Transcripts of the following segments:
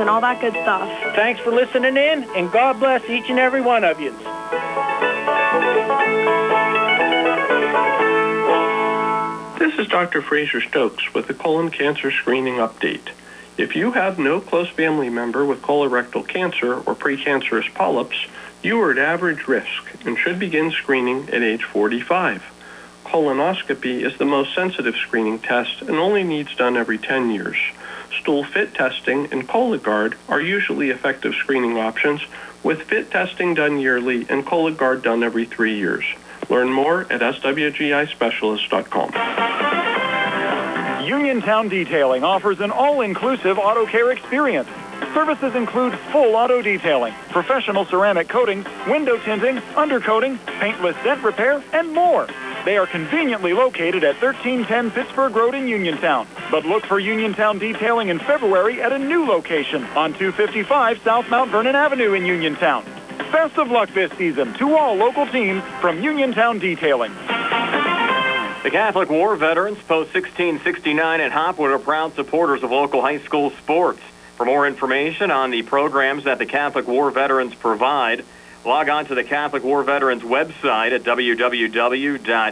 and all that good stuff. Thanks for listening in, and God bless each and every one of you. This is Dr. Fraser Stokes with the colon cancer screening update. If you have no close family member with colorectal cancer or precancerous polyps, you are at average risk and should begin screening at age 45. Colonoscopy is the most sensitive screening test and only needs done every 10 years. Stool fit testing and Cologuard are usually effective screening options, with fit testing done yearly and Cologuard done every 3 years. Learn more at swgispecialist.com. Uniontown Detailing offers an all-inclusive auto care experience. Services include full auto detailing, professional ceramic coatings, window tinting, undercoating, paintless dent repair, and more. They are conveniently located at 1310 Pittsburgh Road in Uniontown. But look for Uniontown Detailing in February at a new location on 255 South Mount Vernon Avenue in Uniontown. Best of luck this season to all local teams from Uniontown Detailing. The Catholic War Veterans, Post 1669 at Hopwood, are proud supporters of local high school sports. For more information on the programs that the Catholic War Veterans provide, log on to the Catholic War Veterans website at www.cwv.org.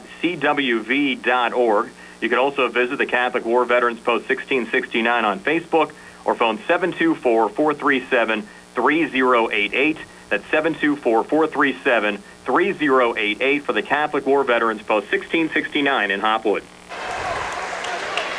You can also visit the Catholic War Veterans Post 1669 on Facebook or phone 724-437-3088. That's 724-437-3088 for the Catholic War Veterans Post 1669 in Hopwood.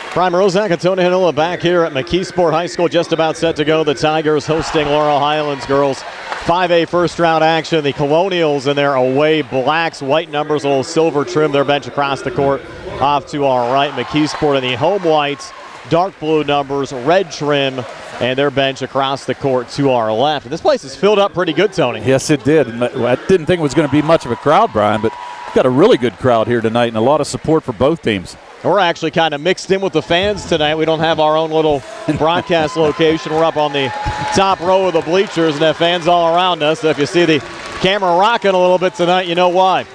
Prime Rosak and Tony Hanula back here at McKeesport High School, just about set to go. The Tigers hosting Laurel Highlands girls. 5A first-round action. The Colonials in their away blacks, white numbers, a little silver trim. Their bench across the court off to our right. McKeesport in the home whites, dark blue numbers, red trim, and their bench across the court to our left. And this place is filled up pretty good, Tony. Yes, it did. I didn't think it was going to be much of a crowd, Brian, but we've got a really good crowd here tonight and a lot of support for both teams. We're actually kind of mixed in with the fans tonight. We don't have our own little broadcast location. We're up on the top row of the bleachers and have fans all around us. So if you see the camera rocking a little bit tonight, you know why.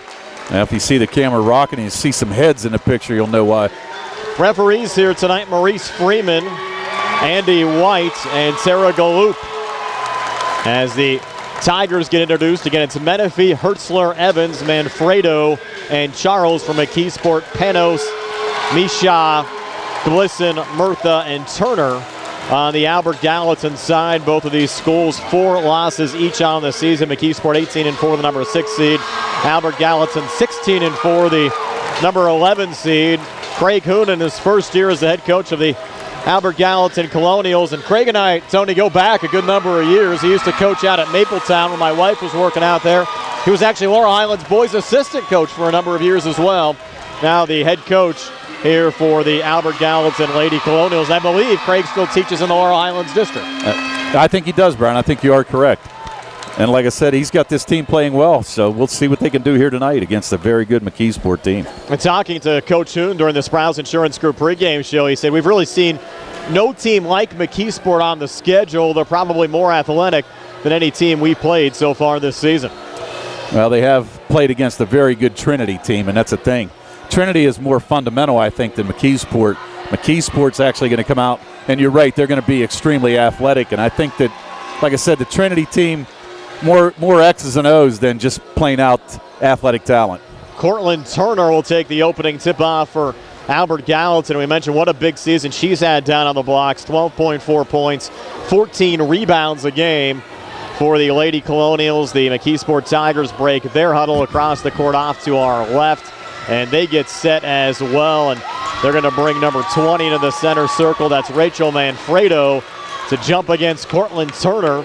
Now, if you see the camera rocking and you see some heads in the picture, you'll know why. Referees here tonight, Maurice Freeman, Andy White, and Sarah Galloop. As the Tigers get introduced, again, it's Menifee, Hertzler, Evans, Manfredo, and Charles from McKeesport, Panos, Misha, Glisson, Murtha, and Turner. On the Albert Gallatin side, both of these schools 4 losses each on the season. McKeesport 18-4, the number 6 seed. Albert Gallatin 16-4, the number 11 seed. Craig Hoon in his first year as the head coach of the Albert Gallatin Colonials. And Craig and I, Tony, go back a good number of years. He used to coach out at Mapletown when my wife was working out there. He was actually Laurel Highlands boys assistant coach for a number of years as well. Now the head coach here for the Albert Gallatin Lady Colonials. I believe Craig still teaches in the Laurel Highlands district. I think he does, Brian. I think you are correct. And like I said, he's got this team playing well, so we'll see what they can do here tonight against a very good McKeesport team. And talking to Coach Hoon during the Sprouse Insurance Group pregame show, he said, we've really seen no team like McKeesport on the schedule. They're probably more athletic than any team we played so far this season. Well, they have played against a very good Trinity team, and that's a thing. Trinity is more fundamental, I think, than McKeesport. McKeesport's actually going to come out, and you're right, they're going to be extremely athletic. And I think that, like I said, the Trinity team, more X's and O's than just plain out athletic talent. Cortland Turner will take the opening tip-off for Albert Gallatin. We mentioned what a big season she's had down on the blocks, 12.4 points, 14 rebounds a game for the Lady Colonials. The McKeesport Tigers break their huddle across the court off to our left, and they get set as well, and they're going to bring number 20 into the center circle. That's Rachel Manfredo to jump against Cortland Turner,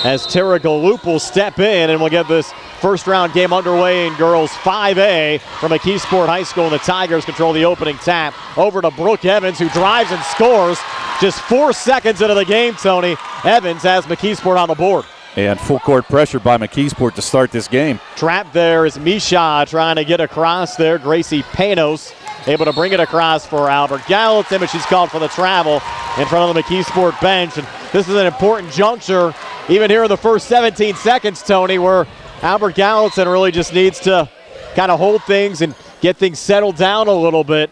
as Tara Galloop will step in, and we'll get this first-round game underway in girls 5A from McKeesport High School, and the Tigers control the opening tap. Over to Brooke Evans, who drives and scores just 4 seconds into the game, Tony. Evans has McKeesport on the board. And full court pressure by McKeesport to start this game. Trapped there is Misha trying to get across there. Gracie Panos able to bring it across for Albert Gallatin, but she's called for the travel in front of the McKeesport bench. And this is an important juncture, even here in the first 17 seconds, Tony, where Albert Gallatin really just needs to kind of hold things and get things settled down a little bit.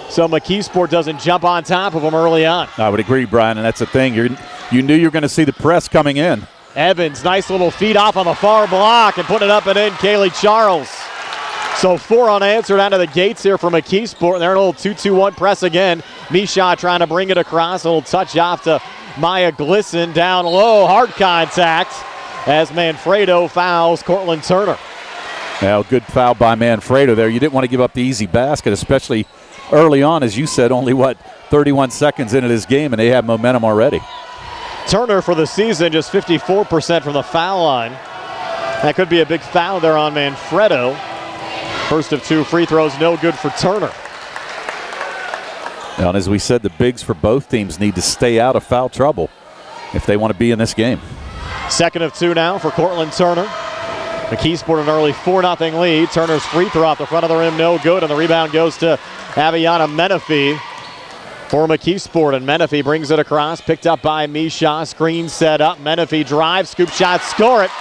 so McKeesport doesn't jump on top of them early on. I would agree, Brian, and that's the thing. You knew you were going to see the press coming in. Evans, nice little feed off on the far block and putting it up and in, Kaylee Charles. So 4 unanswered out of the gates here for McKeesport. And they're in a little 2-2-1 press again. Misha trying to bring it across. A little touch off to Maya Glisson down low. Hard contact as Manfredo fouls Cortland Turner. Well, good foul by Manfredo there. You didn't want to give up the easy basket, especially early on, as you said, only 31 seconds into this game, and they have momentum already. Turner for the season just 54% from the foul line. That could be a big foul there on Manfredo. First of 2 free throws, no good for Turner. And as we said, the bigs for both teams need to stay out of foul trouble if they want to be in this game. Second of 2 now for Cortland Turner. McKeesport an early 4-0 lead. Turner's free throw off the front of the rim, no good, and the rebound goes to Aviana Menifee for McKeesport, and Menifee brings it across, picked up by Misha, screen set up, Menifee drives, scoop shot, score it.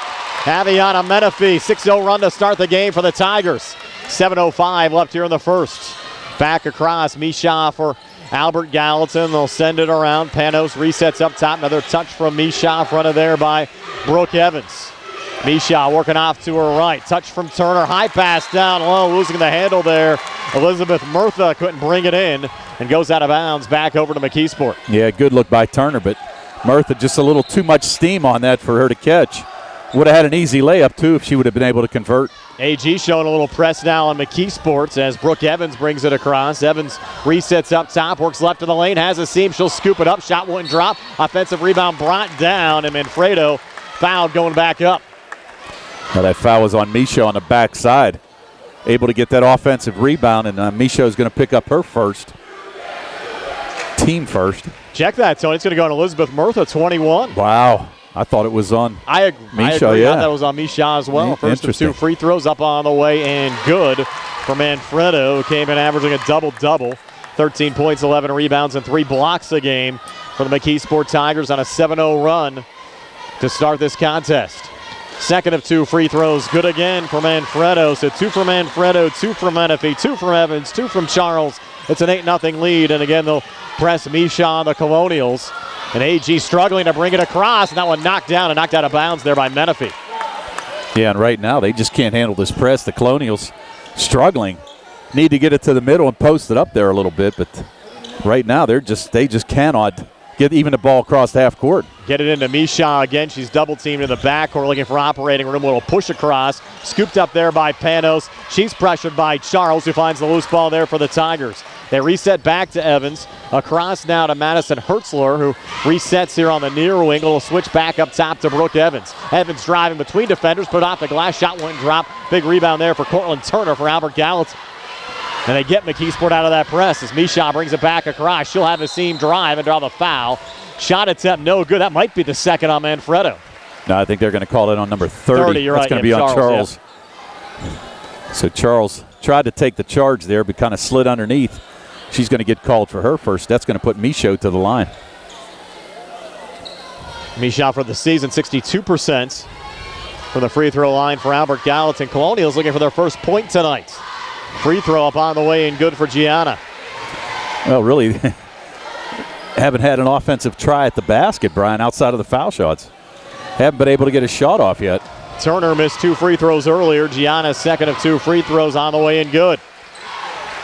Aviana Menifee, 6-0 run to start the game for the Tigers. 7:05 left here in the first. Back across, Misha for Albert Gallatin. They'll send it around. Panos resets up top. Another touch from Misha, front of there by Brooke Evans. Misha working off to her right. Touch from Turner. High pass down low. Losing the handle there. Elizabeth Murtha couldn't bring it in and goes out of bounds back over to McKeesport. Yeah, good look by Turner, but Murtha just a little too much steam on that for her to catch. Would have had an easy layup, too, if she would have been able to convert. AG showing a little press now on McKeesport as Brooke Evans brings it across. Evans resets up top, works left of the lane, has a seam. She'll scoop it up. Shot wouldn't drop. Offensive rebound brought down, and Manfredo fouled going back up. Now that foul was on Misha on the backside. Able to get that offensive rebound, and Misha is going to pick up her first. Team first. Check that, Tony. It's going to go on Elizabeth Murtha, 21. Wow. I thought it was on I agree. Yeah. I thought it was on Misha as well. First of 2 free throws up on the way and good for Manfredo, who came in averaging a double-double. 13 points, 11 rebounds, and 3 blocks a game for the McKeesport Tigers on a 7-0 run to start this contest. Second of 2 free throws, good again for Manfredo. So 2 from Manfredo, 2 from Menifee, 2 from Evans, 2 from Charles. It's an 8-0 lead, and again they'll press Misha on the Colonials. And AG struggling to bring it across, and that one knocked down and knocked out of bounds there by Menifee. Yeah, and right now they just can't handle this press. The Colonials struggling. Need to get it to the middle and post it up there a little bit, but right now they just cannot get even the ball across half court. Get it into Misha again. She's double teamed in the backcourt, looking for operating room. A little push across. Scooped up there by Panos. She's pressured by Charles, who finds the loose ball there for the Tigers. They reset back to Evans. Across now to Madison Hertzler, who resets here on the near wing. A little switch back up top to Brooke Evans. Evans driving between defenders, put off the glass. Shot wouldn't drop. Big rebound there for Cortland Turner for Albert Gallatin. And they get McKeesport out of that press as Misha brings it back across. She'll have a seam drive and draw the foul. Shot attempt no good. That might be the second on Manfredo. No, I think they're going to call it on number 30. You're That's right. going to be on Charles. Yeah. So Charles tried to take the charge there, but kind of slid underneath. She's going to get called for her first. That's going to put Misha to the line. Misha for the season, 62% from the free throw line for Albert Gallatin. Colonials looking for their first point tonight. Free throw up on the way and good for Gianna. Well, really, haven't had an offensive try at the basket, Brian, outside of the foul shots. Haven't been able to get a shot off yet. Turner missed 2 free throws earlier. Gianna's second of 2 free throws on the way and good.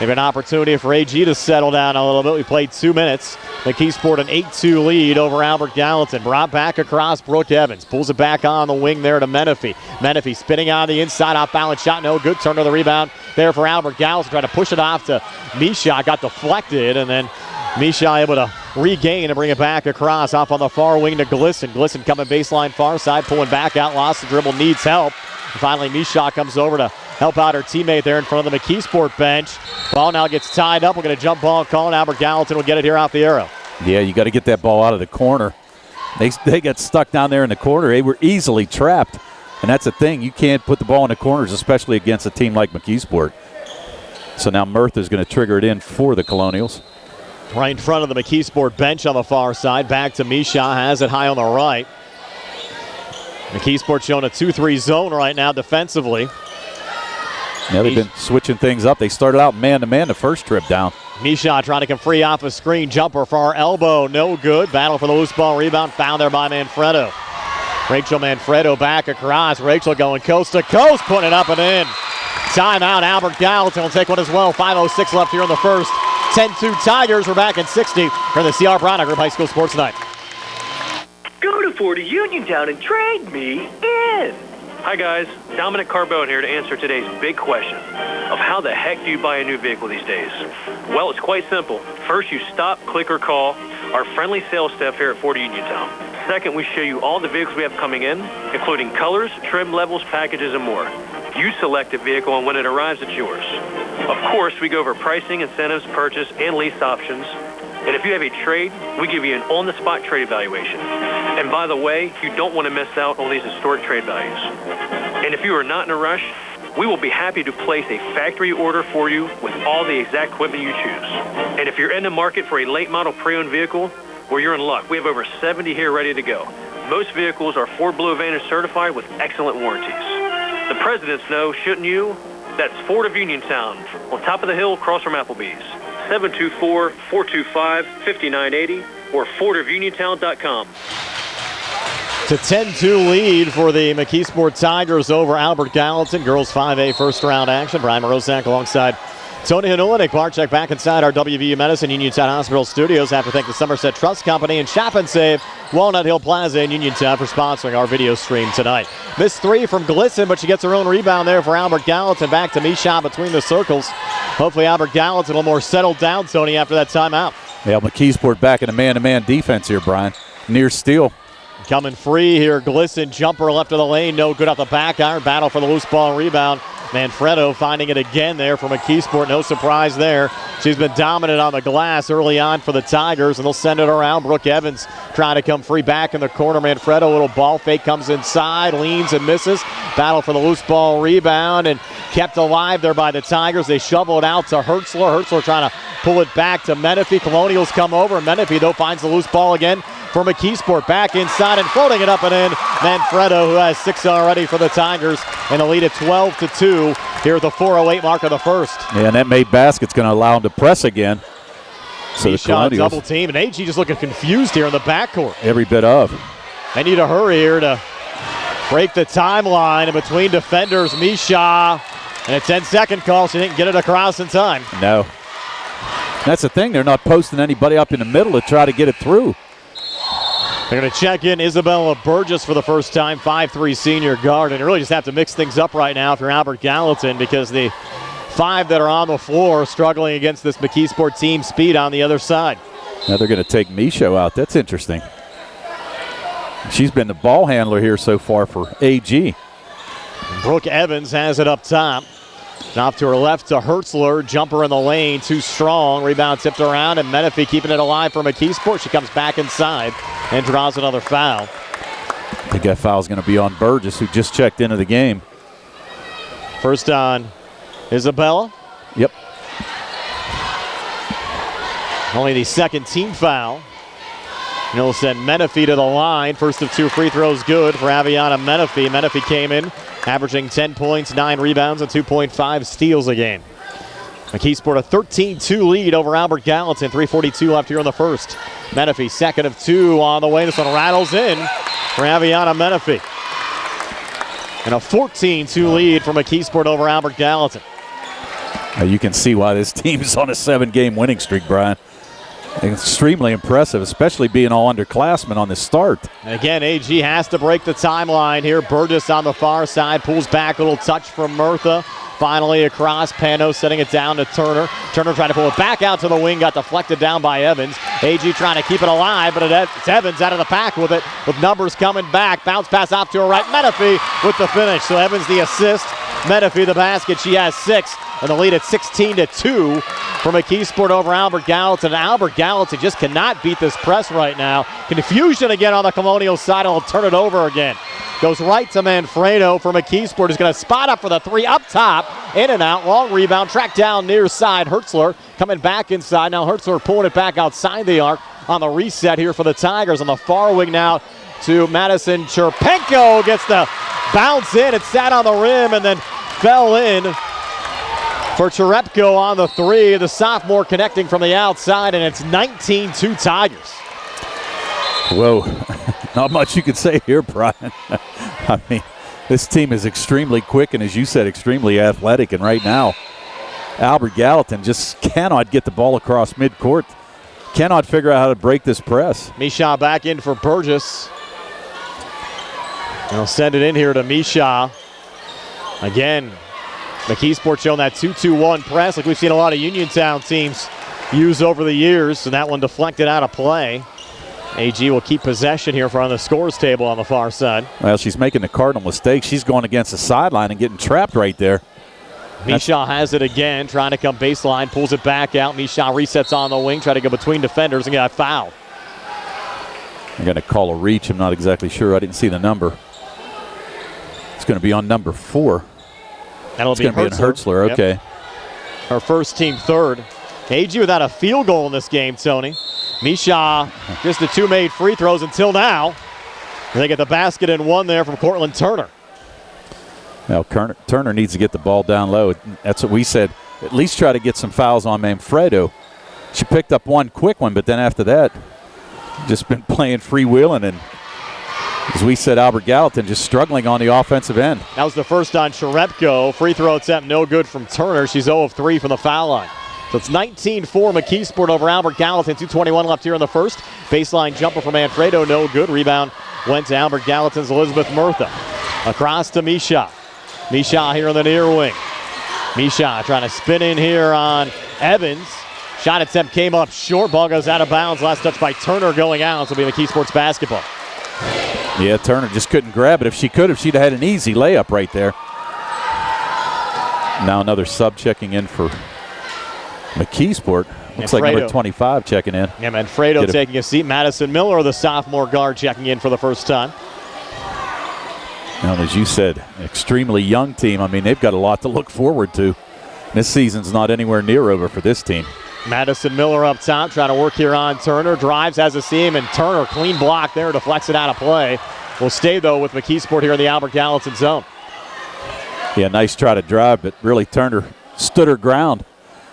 Maybe an opportunity for AG to settle down a little bit. We played 2 minutes. McKeesport an 8-2 lead over Albert Gallatin. Brought back across Brooke Evans. Pulls it back on the wing there to Menifee. Menifee spinning on the inside. Off balance shot. No good. Turner the rebound there for Albert Gallatin. Trying to push it off to Misha. Got deflected. And then Misha able to regain and bring it back across. Off on the far wing to Glisson. Glisson coming baseline far side. Pulling back out. Lost the dribble. Needs help. And finally Misha comes over to help out her teammate there in front of the McKeesport bench. Ball now gets tied up. We're going to jump ball call, and Albert Gallatin will get it here off the arrow. Yeah, you got to get that ball out of the corner. They got stuck down there in the corner. They were easily trapped. And that's the thing. You can't put the ball in the corners, especially against a team like McKeesport. So now Murtha's going to trigger it in for the Colonials. Right in front of the McKeesport bench on the far side. Back to Misha. Has it high on the right. McKeesport showing a 2-3 zone right now defensively. Yeah, they've been switching things up. They started out man-to-man the first trip down. Misha trying to come free off a screen. Jumper for our elbow. No good. Battle for the loose ball rebound. Found there by Manfredo. Rachel Manfredo back across. Rachel going coast to coast. Putting it up and in. Timeout. Albert Gallatin will take one as well. 5:06 left here in the first. 10-2 Tigers. We're back in 60 for the CR Bronner Group High School Sports Night. Go to 40 Uniontown and trade me in. Hi guys, Dominic Carbone here to answer today's big question of how the heck do you buy a new vehicle these days? Well, it's quite simple. First, you stop, click, or call our friendly sales staff here at 40 Uniontown. Second, we show you all the vehicles we have coming in, including colors, trim levels, packages, and more. You select a vehicle, and when it arrives, it's yours. Of course, we go over pricing, incentives, purchase, and lease options. And if you have a trade, we give you an on-the-spot trade evaluation. And by the way, you don't want to miss out on these historic trade values. And if you are not in a rush, we will be happy to place a factory order for you with all the exact equipment you choose. And if you're in the market for a late model pre-owned vehicle, well, you're in luck. We have over 70 here ready to go. Most vehicles are Ford Blue Advantage certified with excellent warranties. The presidents know, shouldn't you? That's Ford of Uniontown, on top of the hill across from Applebee's. 724-425-5980 or FordofUniontown.com. It's a 10-2 lead for the McKeesport Tigers over Albert Gallatin. Girls 5A first round action. Brian Morosak alongside Tony Hanula. Nick Barczyk back inside our WVU Medicine Uniontown Hospital studios. Have to thank the Somerset Trust Company and Shop and Save Walnut Hill Plaza in Uniontown for sponsoring our video stream tonight. Missed three from Glisson, but she gets her own rebound there for Albert Gallatin. Back to Misha between the circles. Hopefully Albert Gallatin a little more settled down, Tony, after that timeout. Yeah, McKeesport back in a man-to-man defense here, Brian. Near steal. Coming free here, Glisson, jumper left of the lane, no good off the back iron. Battle for the loose ball rebound. Manfredo finding it again there for McKeesport. No surprise there. She's been dominant on the glass early on for the Tigers, and they'll send it around. Brooke Evans trying to come free back in the corner. Manfredo, little ball fake, comes inside, leans and misses. Battle for the loose ball rebound, and kept alive there by the Tigers. They shovel it out to Hertzler. Hertzler trying to pull it back to Menifee. Colonials come over. Menifee, though, finds the loose ball again for McKeesport. Back inside and floating it up and in. Manfredo, who has 6 already for the Tigers, and a lead at 12-2 here at the 4:08 mark of the first. Yeah, and that made basket's going to allow him to press again. So the Colonials double team, and AG just looking confused here in the backcourt. Every bit of. They need to hurry here to break the timeline in between defenders. Misha, and a 10-second call. She didn't get it across in time. No. That's the thing. They're not posting anybody up in the middle to try to get it through. They're going to check in Isabella Burgess for the first time, 5'3" senior guard. And you really just have to mix things up right now if you're Albert Gallatin, because the 5 that are on the floor struggling against this McKeesport team speed on the other side. Now they're going to take Misha out. That's interesting. She's been the ball handler here so far for AG. Brooke Evans has it up top. Off to her left to Hertzler. Jumper in the lane, too strong. Rebound tipped around, and Menifee keeping it alive for McKeesport. She comes back inside and draws another foul. I think that foul's going to be on Burgess, who just checked into the game. First on Isabella. Yep. Only the second team foul. And he'll send Menifee to the line. First of 2 free throws good for Aviana Menifee. Menifee came in averaging 10 points, 9 rebounds, and 2.5 steals a game. McKeesport a 13-2 lead over Albert Gallatin. 3:42 left here in the first. Menifee, second of 2 on the way. This one rattles in for Aviana Menifee. And a 14-2 lead for McKeesport over Albert Gallatin. You can see why this team is on a 7-game winning streak, Brian. Extremely impressive, especially being all underclassmen on the start. And again, AG has to break the timeline here. Burgess on the far side, pulls back, a little touch from Murtha. Finally across, Pano setting it down to Turner. Turner trying to pull it back out to the wing, got deflected down by Evans. AG trying to keep it alive, but it's Evans out of the pack with it, with numbers coming back. Bounce pass off to her right, Menifee with the finish. So Evans the assist, Menifee the basket. She has 6, and the lead at 16-2 for McKeesport over Albert Gallatin. Albert Gallatin just cannot beat this press right now. Confusion again on the Colonial side, and will turn it over again. Goes right to Manfredo for McKeesport, who's going to spot up for the 3 up top. In and out, long rebound, tracked down near side. Hertzler coming back inside. Now Hertzler pulling it back outside the arc on the reset here for the Tigers. On the far wing now to Madison Cherpenko. Gets the bounce in. It sat on the rim and then fell in. for Cherepko on the three. The sophomore connecting from the outside, and it's 19-2 Tigers. Whoa, not much you could say here, Brian. I mean, this team is extremely quick and, as you said, extremely athletic. And right now, Albert Gallatin just cannot get the ball across midcourt. Cannot figure out how to break this press. Misha back in for Burgess. And he'll send it in here to Misha. Again, McKeesport showing that 2-2-1 press like we've seen a lot of Uniontown teams use over the years, and that one deflected out of play. AG will keep possession here from the scores table on the far side. Well, she's making the cardinal mistake. She's going against the sideline and getting trapped right there. Misha has it again, trying to come baseline, pulls it back out. Misha resets on the wing, try to go between defenders and got fouled. I'm going to call a reach. I'm not exactly sure. I didn't see the number. It's going to be on number 4. That'll be Hertzler. Okay. Yep. Her first, team third. AG without a field goal in this game, Tony. Misha, just the 2 made free throws until now. They get the basket and 1 there from Cortland Turner. Now, Turner needs to get the ball down low. That's what we said. At least try to get some fouls on Manfredo. She picked up 1 quick one, but then after that, just been playing freewheeling. And as we said, Albert Gallatin just struggling on the offensive end. That was the first on Cherepko. Free throw attempt no good from Turner. She's 0 of 3 from the foul line. So it's 19-4 McKeesport over Albert Gallatin. 2:21 left here in the first. Baseline jumper from Manfredo, no good. Rebound went to Albert Gallatin's Elizabeth Murtha. Across to Misha. Misha here on the near wing. Misha trying to spin in here on Evans. Shot attempt came up short. Ball goes out of bounds. Last touch by Turner going out. This will be McKeesport's basketball. Yeah, Turner just couldn't grab it. If she could have, she'd have had an easy layup right there. Now another sub checking in for McKeesport. Looks like number 25 checking in. Yeah, Manfredo taking a seat. Madison Miller, the sophomore guard, checking in for the first time. Now, as you said, extremely young team. I mean, they've got a lot to look forward to. This season's not anywhere near over for this team. Madison Miller up top, trying to work here on Turner. Drives, has a seam, and Turner, clean block there, deflects it out of play. Will stay, though, with McKeesport here in the Albert Gallatin zone. Yeah, nice try to drive, but really Turner stood her ground.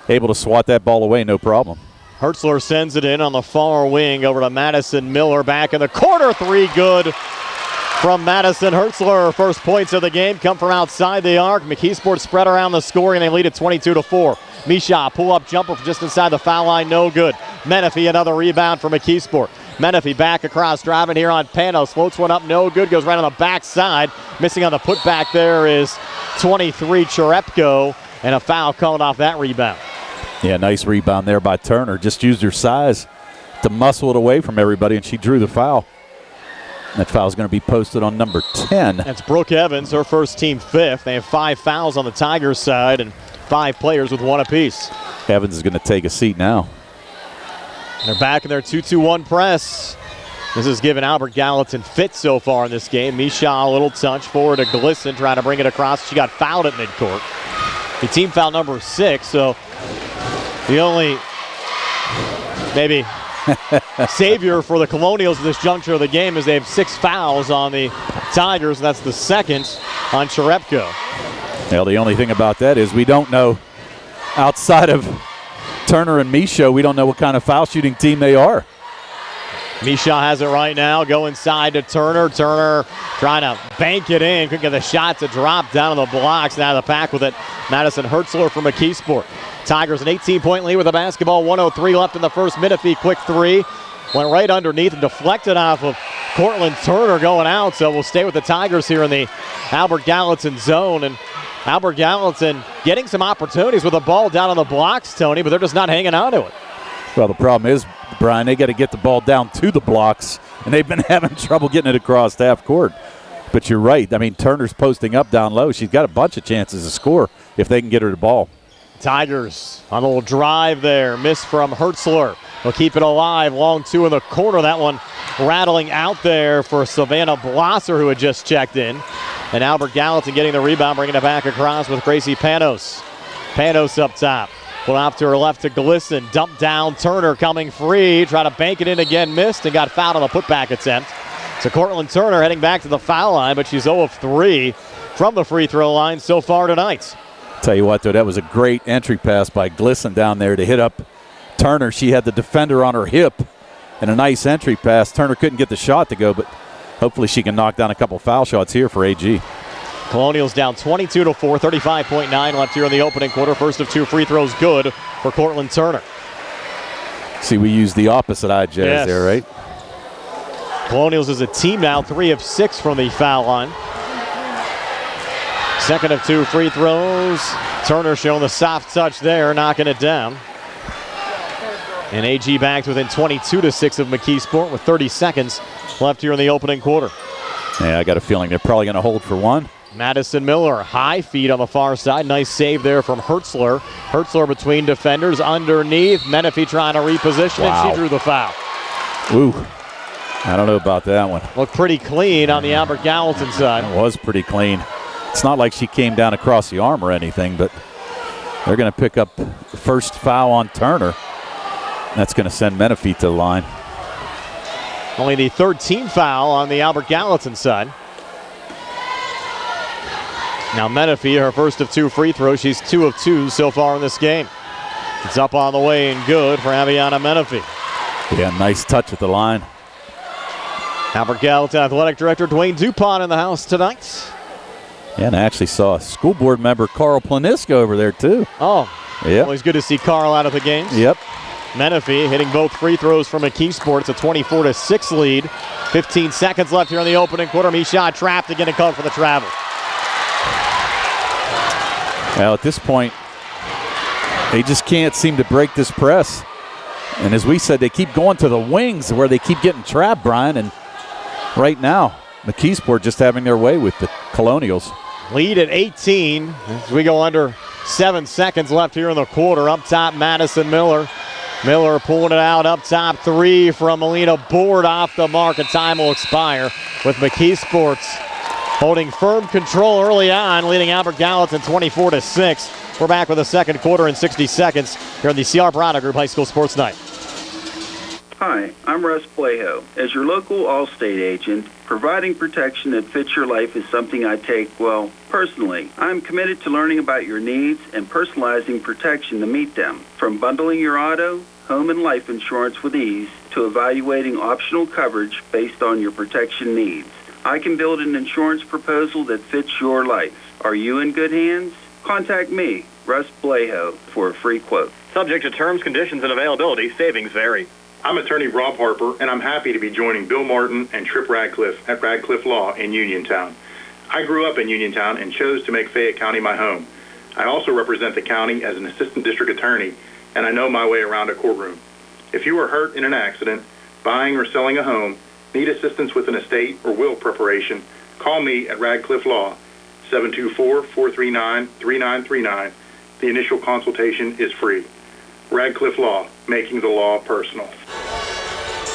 Able to swat that ball away, no problem. Hertzler sends it in on the far wing over to Madison Miller. Back in the corner, 3 good from Madison Hertzler. Her first points of the game come from outside the arc. McKeesport spread around the scoring, and they lead at 22-4. Misha, pull-up jumper from just inside the foul line, no good. Menifee, another rebound for McKeesport. Menifee back across, driving here on Panos. Floats one up, no good. Goes right on the backside. Missing on the putback there is 23 Cherepko, and a foul called off that rebound. Yeah, nice rebound there by Turner. Just used her size to muscle it away from everybody, and she drew the foul. That foul is going to be posted on number 10. That's Brooke Evans, her first, team 5th. They have 5 fouls on the Tigers side and 5 players with 1 apiece. Evans is going to take a seat now. They're back in their 2-2-1 press. This has given Albert Gallatin fit so far in this game. Misha, a little touch forward to Glisson, trying to bring it across. She got fouled at midcourt. The team foul number 6, so the only maybe savior for the Colonials at this juncture of the game is they have 6 fouls on the Tigers, and that's the second on Cherepko. Well, the only thing about that is we don't know, outside of Turner and Misha, we don't know what kind of foul shooting team they are. Misha has it right now. Go inside to Turner. Turner trying to bank it in. Couldn't get the shot to drop down on the blocks. And out of the pack with it, Madison Hertzler from McKeesport. Tigers an 18-point lead with the basketball. 1:03 left in the first. Menifee, quick 3. Went right underneath and deflected off of Cortland Turner going out. So we'll stay with the Tigers here in the Albert Gallatin zone. And Albert Gallatin getting some opportunities with the ball down on the blocks, Tony, but they're just not hanging on to it. Well, the problem is, Brian, they got to get the ball down to the blocks, and they've been having trouble getting it across half court. But you're right. I mean, Turner's posting up down low. She's got a bunch of chances to score if they can get her the ball. Tigers on a little drive there. Miss from Hertzler. They'll keep it alive. Long 2 in the corner. That one rattling out there for Savannah Blosser, who had just checked in. And Albert Gallatin getting the rebound, bringing it back across with Gracie Panos. Panos up top. Put off to her left to Glisson. Dump down. Turner coming free. Try to bank it in again. Missed and got fouled on the putback attempt. So Cortland Turner heading back to the foul line, but she's 0 of 3 from the free throw line so far tonight. Tell you what, though, that was a great entry pass by Glisson down there to hit up Turner. She had the defender on her hip, and a nice entry pass. Turner couldn't get the shot to go, but hopefully she can knock down a couple foul shots here for AG. Colonials down 22-4, 35.9 left here in the opening quarter. First of 2 free throws good for Cortland Turner. See, we use the opposite eye jazz there, right? Colonials is a team now, 3 of 6 from the foul line. Second of 2 free throws. Turner showing the soft touch there, knocking it down. And AG back within 22-6 of McKeesport with 30 seconds left here in the opening quarter. Yeah, I got a feeling they're probably going to hold for one. Madison Miller, high feed on the far side. Nice save there from Hertzler. Hertzler between defenders, underneath. Menifee trying to reposition, and she drew the foul. Ooh, I don't know about that one. Looked pretty clean on the Albert Gallatin side. It was pretty clean. It's not like she came down across the arm or anything, but they're going to pick up the first foul on Turner. That's going to send Menifee to the line. Only the third team foul on the Albert Gallatin side. Now Menifee, her first of 2 free throws. She's 2 of 2 so far in this game. It's up on the way and good for Aviana Menifee. Yeah, nice touch at the line. Albert Gallatin Athletic Director Dwayne DuPont in the house tonight. Yeah, and I actually saw school board member Carl Planiska over there too. Oh, yeah. Always good to see Carl out of the games. Yep. Menifee hitting both free throws from McKeesport. It's a 24-6 lead. 15 seconds left here in the opening quarter. Misha trapped again and called for the travel. Well, at this point, they just can't seem to break this press. And as we said, they keep going to the wings where they keep getting trapped, Brian. And right now, McKeesport just having their way with the Colonials. Lead at 18 as we go under 7 seconds left here in the quarter. Up top, Madison Miller. Miller pulling it out up top. 3 from Melina. Board off the mark, and time will expire with McKeesport's holding firm control early on, leading Albert Gallatin 24-6. We're back with the second quarter in 60 seconds here on the CR Brada Group High School Sports Night. Hi, I'm Russ Plaho. As your local Allstate agent, providing protection that fits your life is something I take, well, personally. I'm committed to learning about your needs and personalizing protection to meet them. From bundling your auto, home, and life insurance with ease to evaluating optional coverage based on your protection needs. I can build an insurance proposal that fits your life. Are you in good hands? Contact me, Russ Plaho, for a free quote. Subject to terms, conditions, and availability. Savings vary. I'm attorney Rob Harper, and I'm happy to be joining Bill Martin and Trip Radcliffe at Radcliffe Law in Uniontown. I grew up in Uniontown and chose to make Fayette County my home. I also represent the county as an assistant district attorney, and I know my way around a courtroom. If you are hurt in an accident, buying or selling a home, need assistance with an estate or will preparation, call me at Radcliffe Law, 724-439-3939. The initial consultation is free. Radcliffe Law, making the law personal.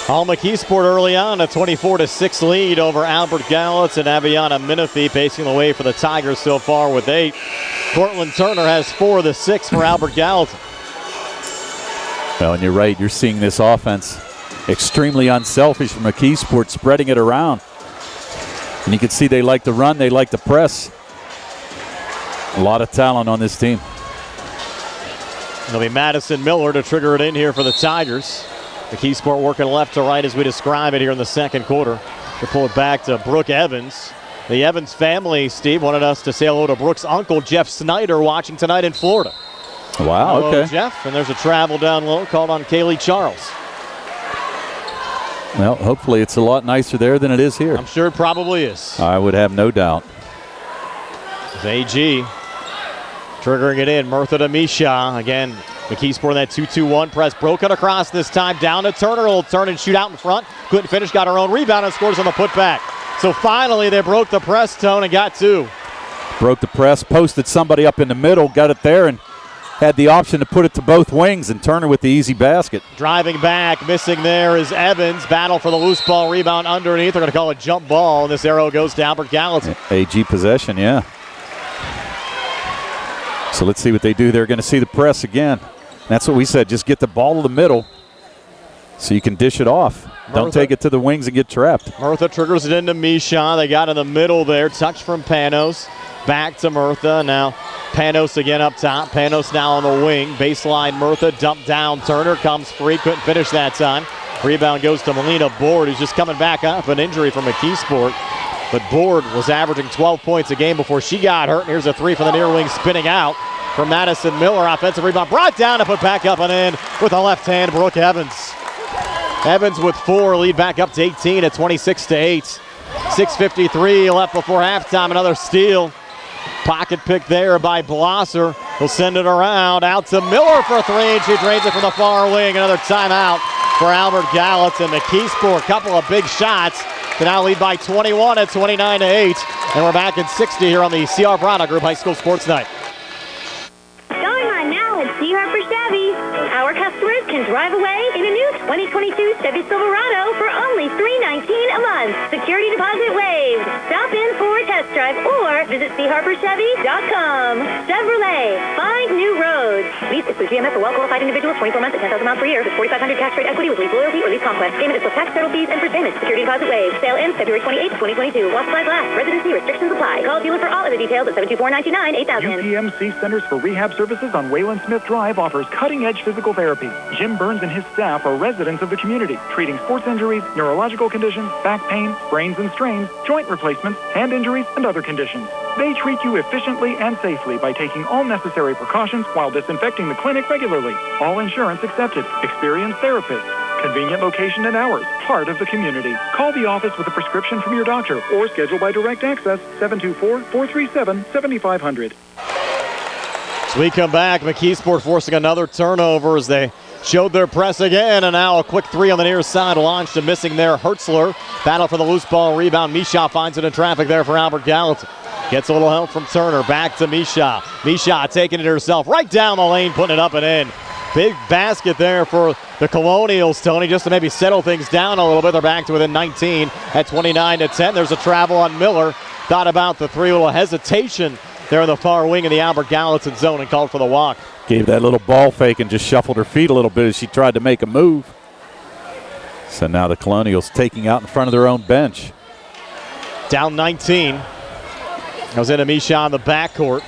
All McKeesport early on, a 24-6 lead over Albert Gallatin and Aviana Menifee, pacing the way for the Tigers so far with 8. Cortland Turner has 4 of the 6 for Albert Gallatin. Well, and you're right. You're seeing this offense extremely unselfish from McKeesport, spreading it around. And you can see they like to run, they like to press. A lot of talent on this team. It'll be Madison Miller to trigger it in here for the Tigers. McKeesport working left to right as we describe it here in the second quarter. To pull it back to Brooke Evans. The Evans family, Steve, wanted us to say hello to Brooke's uncle, Jeff Snyder, watching tonight in Florida. Wow, hello, okay. Jeff, and there's a travel down low called on Kaylee Charles. Well, hopefully it's a lot nicer there than it is here. I'm sure it probably is. I would have no doubt. It's AG triggering it in. Murtha to Misha. Again, McKeesport in that 2-2-1 press. Broke it across this time. Down to Turner. Will turn and shoot out in front. Couldn't finish. Got her own rebound and scores on the putback. So finally they broke the press tone and got 2. Broke the press. Posted somebody up in the middle. Got it there and had the option to put it to both wings, and Turner with the easy basket. Driving back, missing there is Evans. Battle for the loose ball, rebound underneath. They're going to call a jump ball, and this arrow goes to Albert Gallatin. AG possession, yeah. So let's see what they do. They're going to see the press again. That's what we said. Just get the ball to the middle so you can dish it off. Don't take it to the wings and get trapped. Murtha triggers it into Misha. They got in the middle there. Touch from Panos. back to Murtha. Now Panos again up top. Panos now on the wing. Baseline Murtha, dump down. Turner comes free. Couldn't finish that time. Rebound goes to Melina Board, who's just coming back off an injury from McKeesport. But Board was averaging 12 points a game before she got hurt. And here's a three from the near wing, spinning out from Madison Miller. Offensive rebound brought down and put back up and in with a left hand, Brooke Evans. Evans with 4, lead back up to 18 at 26-8. 6:53 left before halftime. Another steal. Pocket pick there by Blosser. He'll send it around out to Miller for 3, and she drains it from the far wing. Another timeout for Albert Gallatin. McKeesport, a couple of big shots to now lead by 21 at 29-8. And we're back in 60 here on the CR Bronner Group High School Sports Night. Going on now at C. Harper Chevy. Our customers can drive away in a new 2022 Chevy Silverado for only $319 a month. Security deposit waived. Stop in for a test drive or visit CHarperChevy.com. Chevrolet, find new roads. Lease is through GMF for well-qualified individuals, 24 months at 10,000 miles per year with 4,500 tax rate equity with lease loyalty or lease conquest. Payment is plus tax, federal fees, and first payment. Security deposit waived. Sale ends February 28, 2022. While supplies last. Residency restrictions apply. Call dealer for all of the details at 724-929-8000. UPMC Centers for Rehab Services on Wayland Smith Drive offers cutting-edge physical therapy. Jim Burns and his staff are residents of the community, treating sports injuries, neurological conditions, back pain, sprains and strains, joint replacements, hand injuries, and other conditions. They treat you efficiently and safely by taking all necessary precautions while disinfecting the clinic regularly. All insurance accepted. Experienced therapists. Convenient location and hours. Part of the community. Call the office with a prescription from your doctor or schedule by direct access 724-437-7500. So we come back. McKeesport forcing another turnover as they showed their press again, and now a quick 3 on the near side launched and missing there. Hertzler battle for the loose ball rebound. Misha finds it in traffic there for Albert Gallatin. Gets a little help from Turner. Back to Misha. Misha taking it herself right down the lane, putting it up and in. Big basket there for the Colonials, Tony, just to maybe settle things down a little bit. They're back to within 19 at 29-10. There's a travel on Miller. Thought about the 3, little hesitation there in the far wing of the Albert Gallatin zone and called for the walk. Gave that little ball fake and just shuffled her feet a little bit as she tried to make a move. So now the Colonials taking out in front of their own bench. Down 19. Goes into Misha on the backcourt.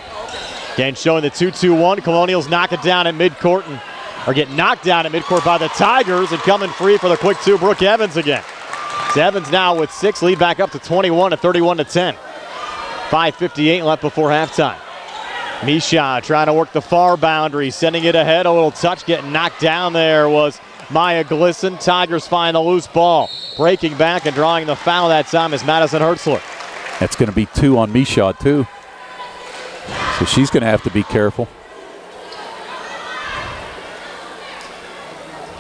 Again, showing the 2-2-1. Colonials knock it down at midcourt and are getting knocked down at midcourt by the Tigers, and coming free for the quick 2, Brooke Evans again. So Evans now with 6, lead back up to 21 at 31-10. 5:58 left before halftime. Misha trying to work the far boundary, sending it ahead. A little touch, getting knocked down there was Maya Glisson. Tigers find the loose ball. Breaking back and drawing the foul that time is Madison Hertzler. That's going to be 2 on Misha, too. So she's going to have to be careful.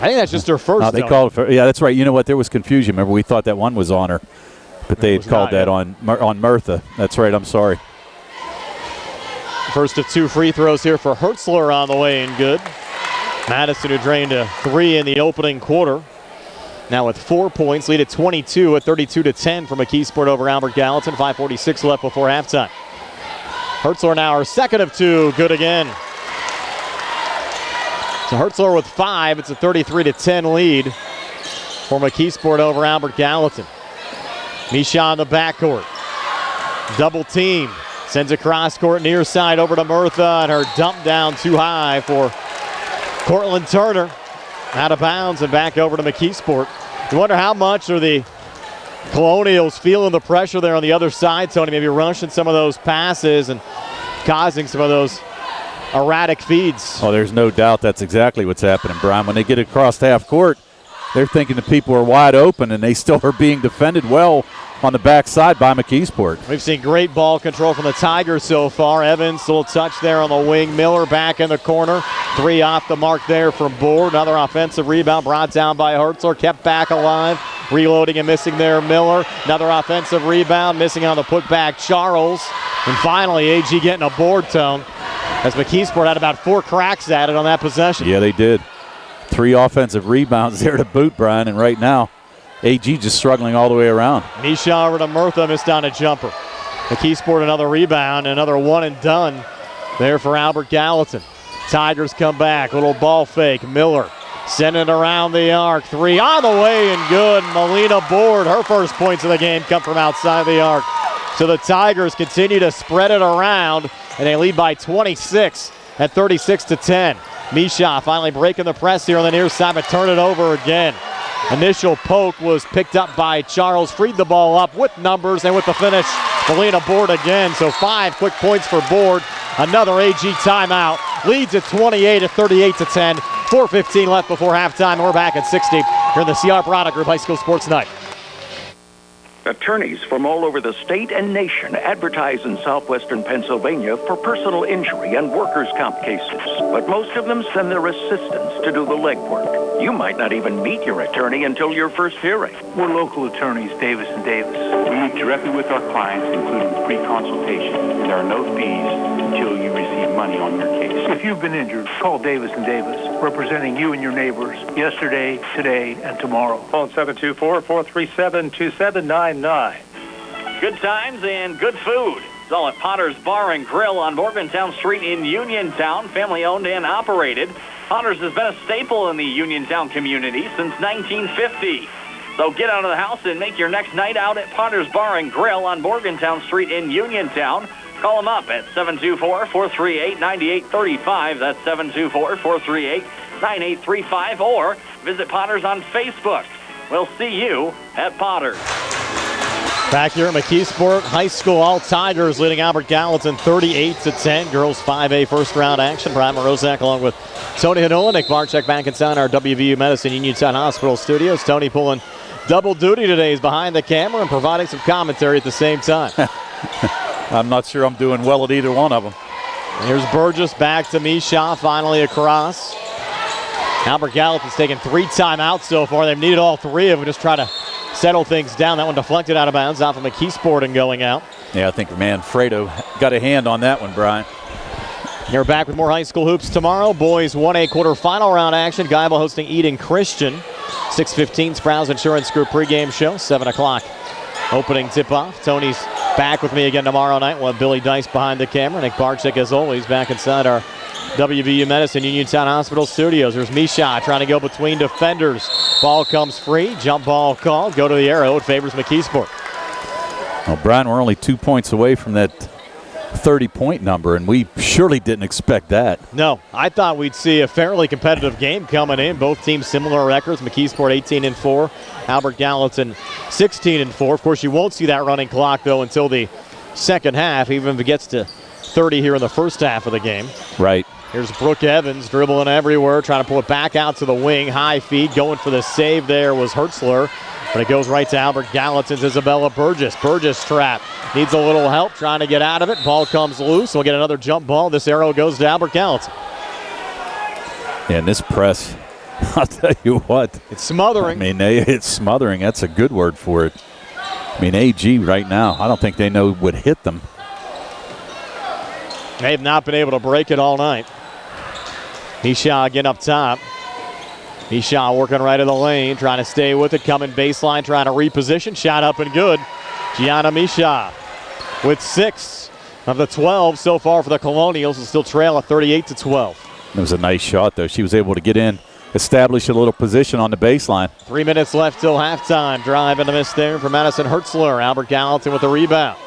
I think that's just her first. No, they called it for, yeah, that's right. You know what? There was confusion. Remember, we thought that one was on her, but they had called that on Murtha. That's right. I'm sorry. First of 2 free throws here for Hertzler on the way and good. Madison, who drained a 3 in the opening quarter. Now with 4 points, lead at 22 at 32-10 from McKeesport over Albert Gallatin. 5:46 left before halftime. Hertzler now her second of 2, good again. So Hertzler with 5, it's a 33-10 lead for McKeesport over Albert Gallatin. Misha on the backcourt. Double team. Sends it cross court near side over to Murtha, and her dump down too high for Cortland Turner. Out of bounds and back over to McKeesport. You wonder how much are the Colonials feeling the pressure there on the other side, Tony, maybe rushing some of those passes and causing some of those erratic feeds. Oh, there's no doubt that's exactly what's happening, Brian. When they get across half court, they're thinking the people are wide open, and they still are being defended well on the backside by McKeesport. We've seen great ball control from the Tigers so far. Evans, little touch there on the wing. Miller back in the corner. 3 off the mark there from Board. Another offensive rebound brought down by Hertzler. Kept back alive. Reloading and missing there, Miller. Another offensive rebound, missing on the putback, Charles. And finally, AG getting a board, Tone, as McKeesport had about 4 cracks at it on that possession. Yeah, they did. 3 offensive rebounds there to boot, Brian, and right now, AG just struggling all the way around. Misha over to Murtha, missed on a jumper. McKeesport another rebound, another one and done there for Albert Gallatin. Tigers come back, little ball fake, Miller sending it around the arc. 3 on the way and good. Melina Board, her first points of the game come from outside the arc. So the Tigers continue to spread it around, and they lead by 26 at 36-10. Misha finally breaking the press here on the near side, but turn it over again. Initial poke was picked up by Charles. Freed the ball up with numbers, and with the finish, Molina board again. So 5 quick points for Board. Another AG timeout. Leads at 28 at 38-10. 4:15 left before halftime. We're back at 60 here in the CR Product Group High School Sports Night. Attorneys from all over the state and nation advertise in southwestern Pennsylvania for personal injury and workers' comp cases. But most of them send their assistants to do the legwork. You might not even meet your attorney until your first hearing. We're local attorneys, Davis & Davis. We meet directly with our clients, including free consultation. There are no fees until you receive money on your case. If you've been injured, call Davis & Davis, representing you and your neighbors yesterday, today, and tomorrow. Phone 724-437-2799. Good times and good food. It's all at Potter's Bar and Grill on Morgantown Street in Uniontown. Family owned and operated. Potter's has been a staple in the Uniontown community since 1950. So get out of the house and make your next night out at Potter's Bar and Grill on Morgantown Street in Uniontown. Call them up at 724-438-9835. That's 724-438-9835. Or visit Potter's on Facebook. We'll see you at Potter's. Back here at McKeesport High School, all Tigers leading Albert Gallatin 38-10. Girls 5A first round action. Brian Morozak along with Tony Hanola, Nick Barczyk back inside our WVU Medicine Uniontown Hospital studios. Tony pulling double duty today. He's behind the camera and providing some commentary at the same time. I'm not sure I'm doing well at either one of them. Here's Burgess back to Misha, finally across. Albert Gallatin's taken 3 timeouts so far. They've needed all 3 of them, just try to settle things down. That one deflected out of bounds off of McKeesport and going out. Yeah, I think Manfredo got a hand on that one, Brian. You're back with more high school hoops tomorrow. Boys 1A quarterfinal round action. Guyville hosting Eden Christian. 6:15 Sprouse Insurance Group pregame show. 7 o'clock opening tip-off. Tony's back with me again tomorrow night. We'll have Billy Dice behind the camera. Nick Barczyk, as always, back inside our WVU Medicine Uniontown Hospital studios. There's Misha trying to go between defenders. Ball comes free. Jump ball called. Go to the arrow. It favors McKeesport. Well, Brian, we're only 2 points away from that 30-point number, and we surely didn't expect that. No, I thought we'd see a fairly competitive game coming in. Both teams similar records. McKeesport 18-4. Albert Gallatin 16-4. Of course, you won't see that running clock, though, until the second half, even if it gets to 30 here in the first half of the game. Right. Here's Brooke Evans dribbling everywhere, trying to pull it back out to the wing. High feed, going for the save there was Hertzler, but it goes right to Albert Gallatin's Isabella Burgess. Burgess trap, needs a little help trying to get out of it. Ball comes loose. We'll get another jump ball. This arrow goes to Albert Gallatin. Yeah, and this press, I'll tell you what. It's smothering. I mean, it's smothering. That's a good word for it. I mean, AG right now, I don't think they know what hit them. They have not been able to break it all night. Misha again up top. Misha working right in the lane, trying to stay with it, coming baseline, trying to reposition. Shot up and good. Gianna Misha with 6 of the 12 so far for the Colonials and still trail at 38-12. It was a nice shot, though. She was able to get in, establish a little position on the baseline. 3 minutes left till halftime. Drive and a miss there for Madison Hertzler. Albert Gallatin with the rebound.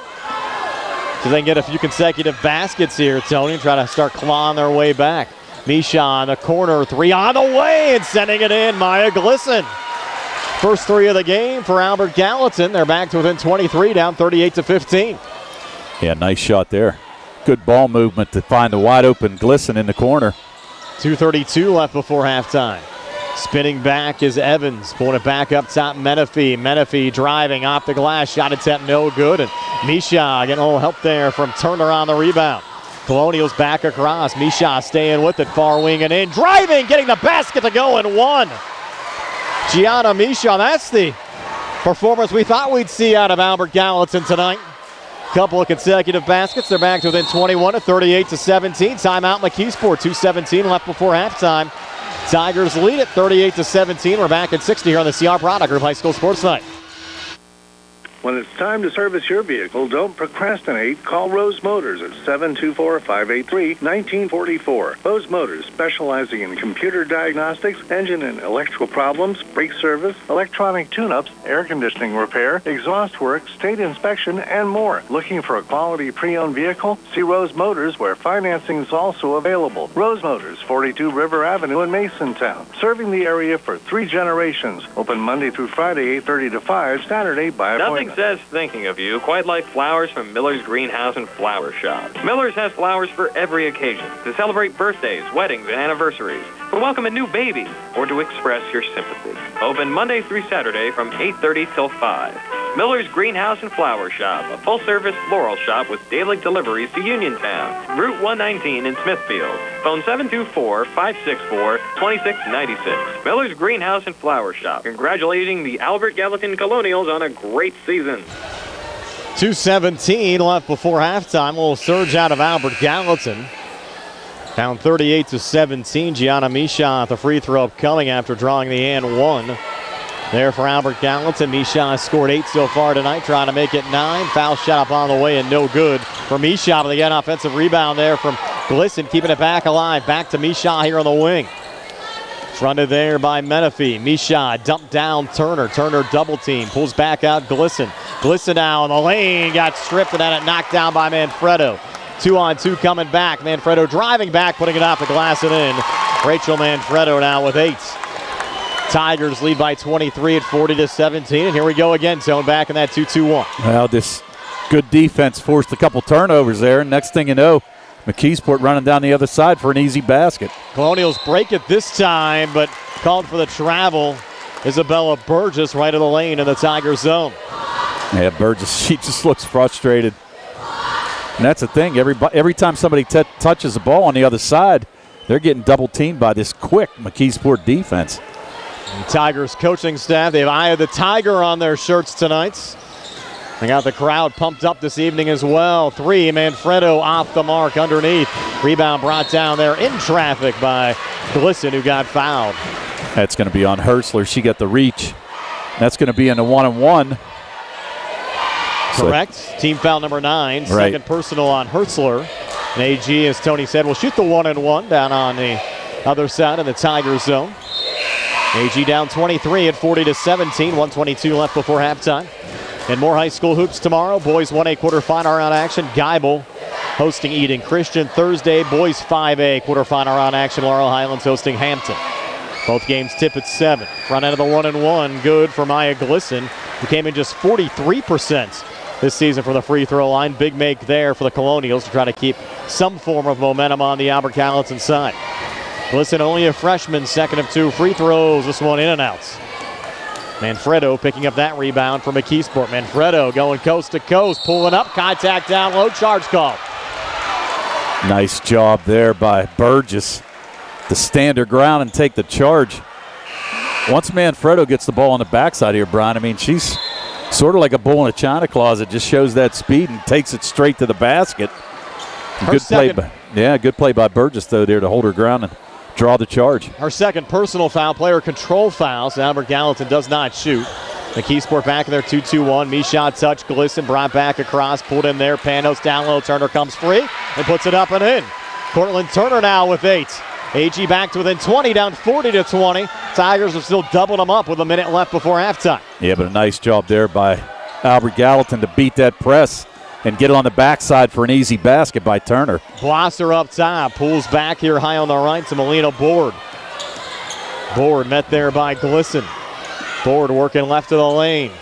So they can get a few consecutive baskets here, Tony, and try to start clawing their way back. Misha in the corner, 3 on the way, and sending it in, Maya Glisson. First 3 of the game for Albert Gallatin. They're back to within 23, down 38-15. Yeah, nice shot there. Good ball movement to find the wide open Glisson in the corner. 2:32 left before halftime. Spinning back is Evans, pulling it back up top, Menifee. Menifee driving off the glass, shot attempt no good, and Misha getting a little help there from Turner on the rebound. Colonials back across, Misha staying with it, far wing and in, driving, getting the basket to go and 1. Gianna Misha, that's the performance we thought we'd see out of Albert Gallatin tonight. Couple of consecutive baskets, they're back to within 21 at 38-17. Timeout McKeesport, 2:17 left before halftime. Tigers lead at 38-17. We're back at 60 here on the CR Product Group High School Sports Night. When it's time to service your vehicle, don't procrastinate. Call Rose Motors at 724-583-1944. Rose Motors, specializing in computer diagnostics, engine and electrical problems, brake service, electronic tune-ups, air conditioning repair, exhaust work, state inspection, and more. Looking for a quality pre-owned vehicle? See Rose Motors, where financing is also available. Rose Motors, 42 River Avenue in Masontown. Serving the area for 3 generations. Open Monday through Friday, 8:30 to 5, Saturday by appointment. Nothing says thinking of you quite like flowers from Miller's Greenhouse and Flower Shop. Miller's has flowers for every occasion, to celebrate birthdays, weddings, and anniversaries, to welcome a new baby, or to express your sympathy. Open Monday through Saturday from 8:30 till 5. Miller's Greenhouse and Flower Shop, a full-service floral shop with daily deliveries to Uniontown, Route 119 in Smithfield. Phone 724-564-2696. Miller's Greenhouse and Flower Shop, congratulating the Albert Gallatin Colonials on a great season. 2:17 left before halftime. A little surge out of Albert Gallatin. Down 38-17. Gianna Misha at the free throw coming after drawing the and 1. There for Albert Gallatin. Misha has scored 8 so far tonight, trying to make it 9. Foul shot up on the way and no good for Misha. But again, offensive rebound there from Glisson, keeping it back alive. Back to Misha here on the wing. Fronted there by Menifee. Misha dumped down Turner. Turner double team. Pulls back out Glisson. Glisson now in the lane. Got stripped and then it knocked down by Manfredo. 2-on-2 coming back. Manfredo driving back, putting it off the glass and in. Rachel Manfredo now with 8. Tigers lead by 23 at 40-17. And here we go again, Tone, back in that 2-2-1. Well, this good defense forced a couple turnovers there. Next thing you know, McKeesport running down the other side for an easy basket. Colonials break it this time, but called for the travel. Isabella Burgess right of the lane in the Tiger zone. Yeah, Burgess, she just looks frustrated. And that's the thing. Every time somebody touches the ball on the other side, they're getting double teamed by this quick McKeesport defense. The Tigers coaching staff, they have Eye of the Tiger on their shirts tonight. They got the crowd pumped up this evening as well. 3, Manfredo off the mark underneath. Rebound brought down there in traffic by Glisson, who got fouled. That's going to be on Hertzler. She got the reach. That's going to be in the 1-and-1. Correct. Team foul number 9. Second personal on Hertzler. And AG, as Tony said, will shoot the 1-and-1 down on the other side of the Tiger zone. AG down 23 at 40-17. 1:22 left before halftime. And more high school hoops tomorrow. Boys 1A quarterfinal round action. Geibel hosting Eden Christian. Thursday, boys 5A quarterfinal round action. Laurel Highlands hosting Hampton. Both games tip at 7. Front end of the 1-and-1. Good for Maya Glisson, who came in just 43% this season from the free throw line. Big make there for the Colonials to try to keep some form of momentum on the Albert Gallatin side. Glisson only a freshman, second of 2 free throws. This one in and out. Manfredo picking up that rebound for McKeesport. Manfredo going coast to coast, pulling up, contact down low, charge call. Nice job there by Burgess to stand her ground and take the charge. Once Manfredo gets the ball on the backside here, Brian, I mean, she's sort of like a bull in a china closet, just shows that speed and takes it straight to the basket. Good play by Burgess, though, there to hold her ground and draw the charge. Her second personal foul, player control foul. So Albert Gallatin does not shoot. McKeesport back in their 2-2-1. Misha touch, Glisson brought back across, pulled in there. Panos down low, Turner comes free and puts it up and in. Cortland Turner now with 8. AG back to within 20, down 40-20. Tigers have still doubled them up with a minute left before halftime. Yeah, but a nice job there by Albert Gallatin to beat that press and get it on the backside for an easy basket by Turner. Blosser up top, pulls back here high on the right to Molina Board. Board met there by Glisson. Board working left of the lane.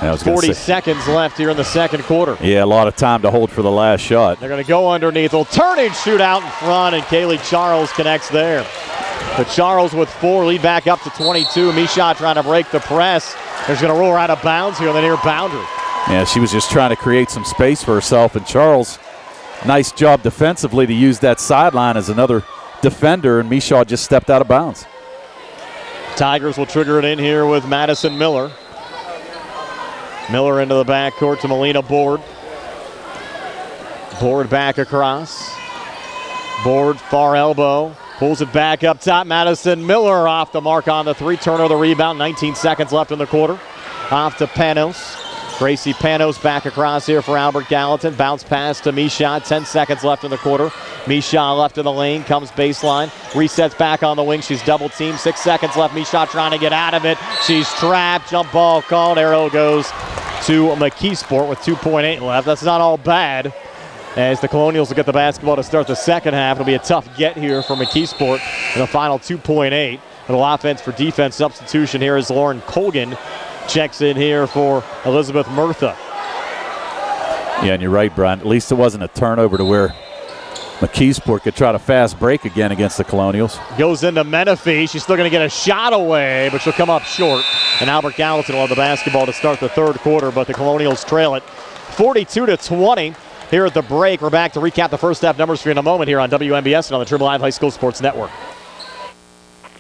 40 seconds left here in the second quarter. Yeah, a lot of time to hold for the last shot. They're going to go underneath. They'll turn and shoot out in front, and Kaylee Charles connects there. But Charles with 4, lead back up to 22. Misha trying to break the press. They're going to roll her out of bounds here on the near boundary. Yeah, she was just trying to create some space for herself, and Charles, nice job defensively to use that sideline as another defender, and Misha just stepped out of bounds. Tigers will trigger it in here with Madison Miller. Miller into the backcourt to Molina Board. Board back across. Board far elbow. Pulls it back up top. Madison Miller off the mark on the 3. Turner the rebound. 19 seconds left in the quarter. Off to Panos. Gracie Panos back across here for Albert Gallatin. Bounce pass to Misha. 10 seconds left in the quarter. Misha left in the lane. Comes baseline. Resets back on the wing. She's double teamed. 6 seconds left. Misha trying to get out of it. She's trapped. Jump ball called. Arrow goes to McKeesport with 2.8 left. That's not all bad, as the Colonials will get the basketball to start the second half. It'll be a tough get here for McKeesport in the final 2.8. A little offense for defense substitution here as Lauren Colgan checks in here for Elizabeth Murtha. Yeah, and you're right, Brian. At least it wasn't a turnover to where McKeesport could try to fast break again against the Colonials. Goes into Menifee. She's still going to get a shot away, but she'll come up short. And Albert Gallatin will have the basketball to start the third quarter, but the Colonials trail it 42-20 here at the break. We're back to recap the first half numbers for you in a moment here on WMBS and on the Triple Live High School Sports Network.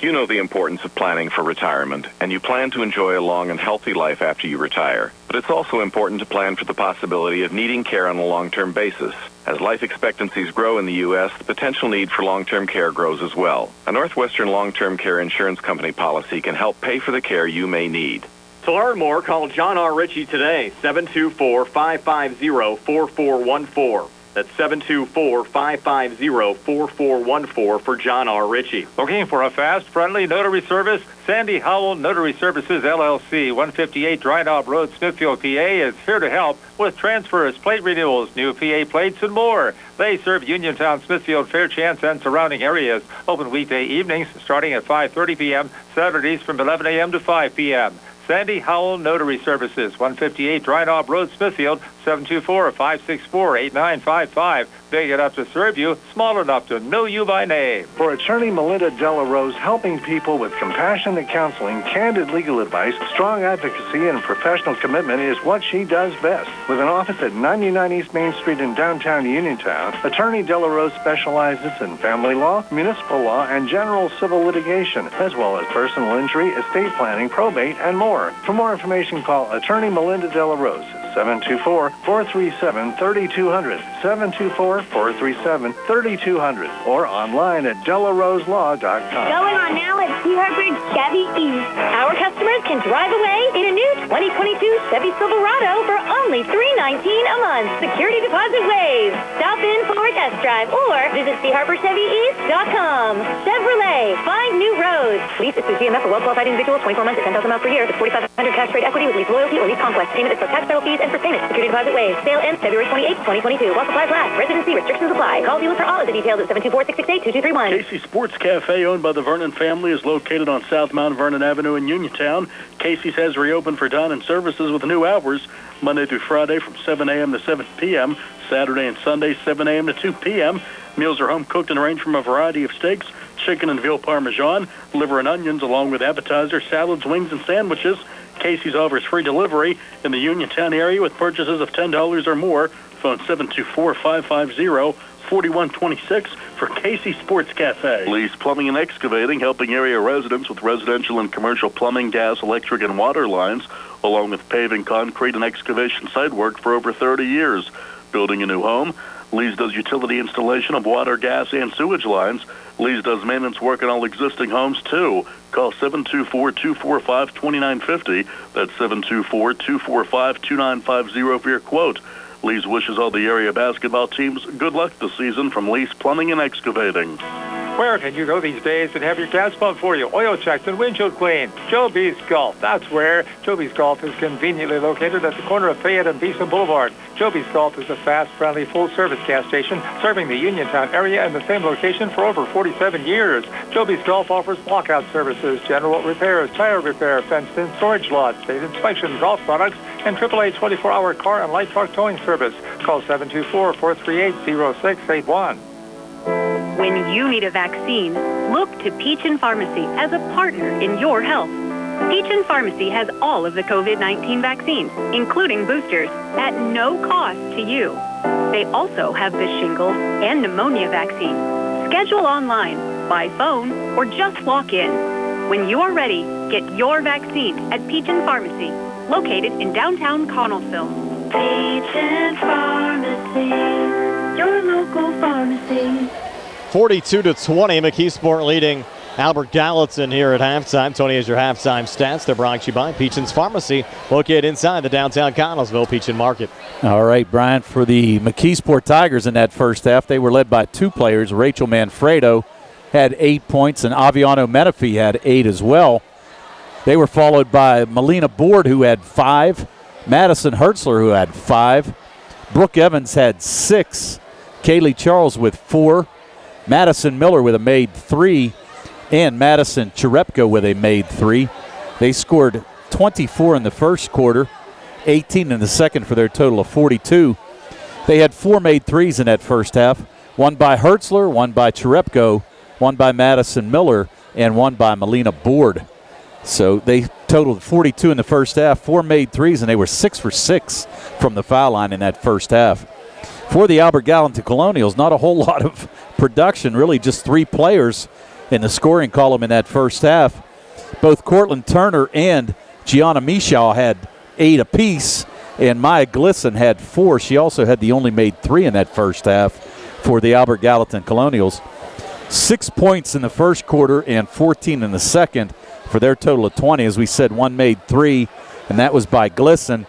You know the importance of planning for retirement, and you plan to enjoy a long and healthy life after you retire. But it's also important to plan for the possibility of needing care on a long-term basis. As life expectancies grow in the U.S., the potential need for long-term care grows as well. A Northwestern long-term care insurance company policy can help pay for the care you may need. To learn more, call John R. Ritchie today, 724-550-4414. That's 724-550-4414 for John R. Ritchie. Looking for a fast, friendly notary service? Sandy Howell Notary Services, LLC, 158 Dry Knob Road, Smithfield, PA, is here to help with transfers, plate renewals, new PA plates, and more. They serve Uniontown, Smithfield, Fairchance, and surrounding areas. Open weekday evenings starting at 5:30 p.m., Saturdays from 11 a.m. to 5 p.m. Sandy Howell Notary Services, 158 Dry Knob Road, Smithfield, 724-564-8955. Big enough to serve you, small enough to know you by name. For attorney Melinda Della Rose, helping people with compassionate counseling, candid legal advice, strong advocacy, and professional commitment is what she does best. With an office at 99 East Main Street in downtown Uniontown, attorney Della Rose specializes in family law, municipal law, and general civil litigation, as well as personal injury, estate planning, probate, and more. For more information, call attorney Melinda Della Rose, 724-437-3200, 724-437-3200, or online at DellaRoseLaw.com. Going on now at Sea Harbor Chevy East. Our customers can drive away in a new 2022 Chevy Silverado for only $319 a month. Security deposit waived. Stop in for a test drive or visit SeaHarborChevyEast.com. Chevrolet, find new roads. Lease is through GMF for well-qualified individuals, 24 months at 10,000 miles per year. With 4,500 cash rate equity with lease loyalty or lease conquest. Payment is for tax title fees and for payment. Security deposit waived. Sale ends February 28, 2022. While supplies last. Residency restrictions apply. Call dealer for all of the details at 724-668-2231. Casey Sports Cafe, owned by the Vernon family, is located on South Mount Vernon Avenue in Uniontown. Casey's has reopened for dine-in services with new hours, Monday through Friday from 7 a.m. to 7 p.m., Saturday and Sunday 7 a.m. to 2 p.m. Meals are home cooked and range from a variety of steaks, chicken and veal parmesan, liver and onions, along with appetizers, salads, wings, and sandwiches. Casey's offers free delivery in the Uniontown area with purchases of $10 or more. Phone 724-550-4126 for Casey Sports Cafe. Lease Plumbing and Excavating, helping area residents with residential and commercial plumbing, gas, electric, and water lines, along with paving, concrete, and excavation site work for over 30 years. Building a new home, Lee's does utility installation of water, gas, and sewage lines. Lee's does maintenance work on all existing homes, too. Call 724-245-2950. That's 724-245-2950 for your quote. Lee's wishes all the area basketball teams good luck this season from Lee's Plumbing and Excavating. Where can you go these days and have your gas pumped for you, oil checked, and windshield cleaned? Joby's Golf. That's where. Joby's Golf is conveniently located at the corner of Fayette and Beeson Boulevard. Joby's Golf is a fast, friendly, full-service gas station serving the Uniontown area in the same location for over 47 years. Joby's Golf offers lockout services, general repairs, tire repair, fenced-in storage lots, state inspection, golf products, and AAA 24-hour car and light truck towing service. Call 724-438-0681. When you need a vaccine, look to Peachin Pharmacy as a partner in your health. Peachin Pharmacy has all of the COVID-19 vaccines, including boosters, at no cost to you. They also have the shingles and pneumonia vaccine. Schedule online, by phone, or just walk in. When you are ready, get your vaccine at Peachin Pharmacy, located in downtown Connellsville. Peachin Pharmacy, your local pharmacy. 42-20, McKeesport leading Albert Gallatin here at halftime. Tony has your halftime stats. They're brought to you by Peachin's Pharmacy, located inside the downtown Connellsville Peachin Market. All right, Brian, for the McKeesport Tigers in that first half, they were led by 2 players. Rachel Manfredo had 8 points, and Aviano Menifee had 8 as well. They were followed by Melina Board, who had 5, Madison Hertzler, who had 5, Brooke Evans had 6, Kaylee Charles with 4, Madison Miller with a made 3, and Madison Cherepko with a made 3. They scored 24 in the first quarter, 18 in the second for their total of 42. They had 4 made 3s in that first half, one by Hertzler, one by Cherepko, one by Madison Miller, and one by Melina Board. So they totaled 42 in the first half, 4 made 3s, and they were 6 for 6 from the foul line in that first half. For the Albert Gallatin Colonials, not a whole lot of production, really just 3 players in the scoring column in that first half. Both Cortland Turner and Gianna Michaud had 8 apiece, and Maya Glisson had 4. She also had the only made 3 in that first half for the Albert Gallatin Colonials. 6 points in the first quarter and 14 in the second for their total of 20. As we said, 1 made 3, and that was by Glisson,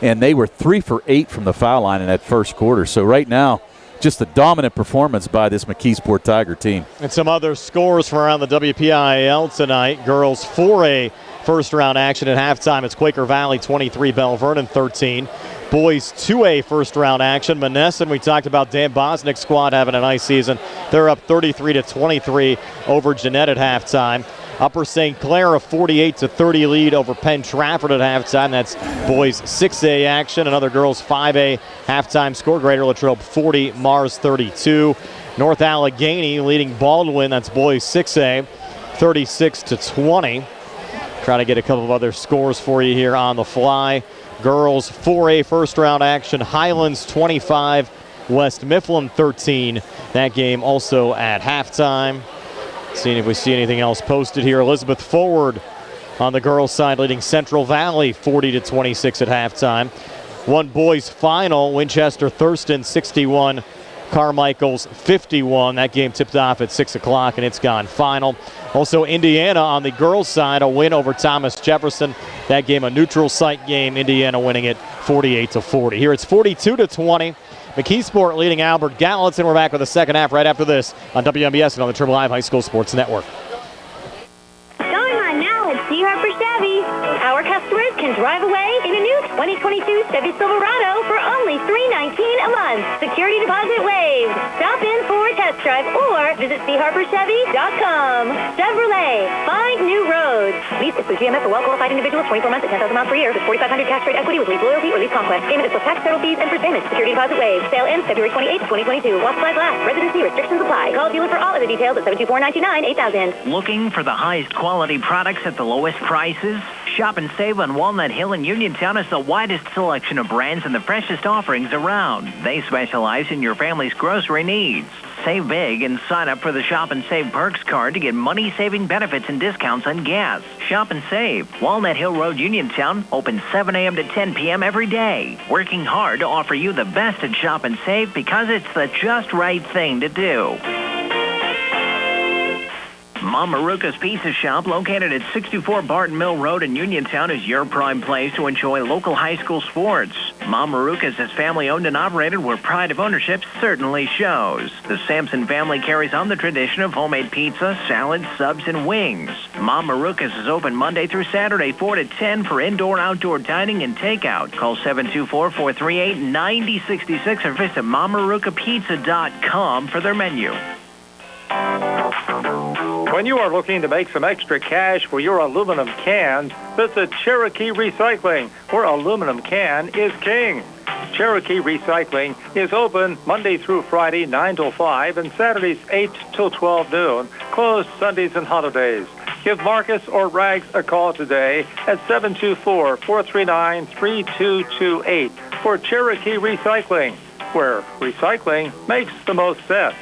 and they were 3 for 8 from the foul line in that first quarter. So right now, just a dominant performance by this McKeesport Tiger team. And some other scores from around the WPIAL tonight. Girls 4A first-round action at halftime. It's Quaker Valley 23, Bell Vernon 13. Boys 2A first-round action. Monessen, we talked about Dan Bosnick's squad having a nice season. They're up 33-23 over Jeanette at halftime. Upper St. Clair a 48-30 lead over Penn Trafford at halftime. That's boys 6A action. Another girls 5A halftime score. Greater Latrobe 40, Mars 32. North Allegheny leading Baldwin. That's boys 6A 36-20. Trying to get a couple of other scores for you here on the fly. Girls 4A first round action. Highlands 25, West Mifflin 13. That game also at halftime. Seeing if we see anything else posted here. Elizabeth Forward on the girls' side leading Central Valley 40-26 at halftime. One boys final, Winchester Thurston 61, Carmichael's 51. That game tipped off at 6 o'clock and it's gone final. Also Indiana on the girls' side, a win over Thomas Jefferson. That game a neutral site game, Indiana winning it 48-40. Here it's 42-20. McKeesport leading Albert Gallatin. We're back with the second half right after this on WMBS and on the Triple Live High School Sports Network. Going on now at C. Harper Chevy. Our customers can drive away in a new 2022 Chevy Silverado for only $319 a month. Security deposit waived. Stop in for a test drive or visit CHarperChevy.com. Chevrolet, find new roads. Lease is through GMF for well-qualified individuals, 24 months at 10,000 miles per year with 4,500 cash rate equity with lease loyalty or lease conquest. Payment is plus tax, federal fees, and first payment. Security deposit waived. Sale ends February 28, 2022. While supplies last. Residency restrictions apply. Call dealer for all other details at 724-929-8000. Looking for the highest quality products at the lowest prices? Shop and save on Walnut Hill in Uniontown has the widest selection of brands and the freshest offerings around. They specialize in your family's grocery needs. Save big and sign up for the Shop and Save Perks card to get money-saving benefits and discounts on gas. Shop and save. Walnut Hill Road, Uniontown, open 7 a.m. to 10 p.m. every day. Working hard to offer you the best at Shop and Save because it's the just right thing to do. Mama Ruka's Pizza Shop, located at 64 Barton Mill Road in Uniontown, is your prime place to enjoy local high school sports. Mama Ruka's is family-owned and operated where pride of ownership certainly shows. The Sampson family carries on the tradition of homemade pizza, salads, subs, and wings. Mama Ruka's is open Monday through Saturday, 4 to 10 for indoor-outdoor dining and takeout. Call 724-438-9066 or visit MamaRukaPizza.com for their menu. When you are looking to make some extra cash for your aluminum cans, visit Cherokee Recycling, where aluminum can is king. Cherokee Recycling is open Monday through Friday, 9 till 5, and Saturdays, 8 till 12 noon, closed Sundays and holidays. Give Marcus or Rags a call today at 724-439-3228 for Cherokee Recycling, where recycling makes the most sense.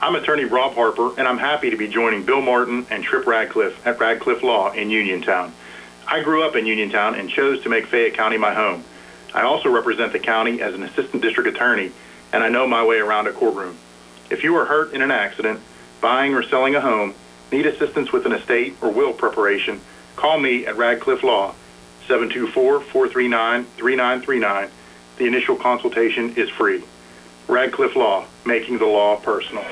I'm attorney Rob Harper, and I'm happy to be joining Bill Martin and Tripp Radcliffe at Radcliffe Law in Uniontown. I grew up in Uniontown and chose to make Fayette County my home. I also represent the county as an assistant district attorney, and I know my way around a courtroom. If you are hurt in an accident, buying or selling a home, Need assistance with an estate or will preparation? Call me at Radcliffe Law, 724-439-3939. The initial consultation is free. Radcliffe Law, making the law personal.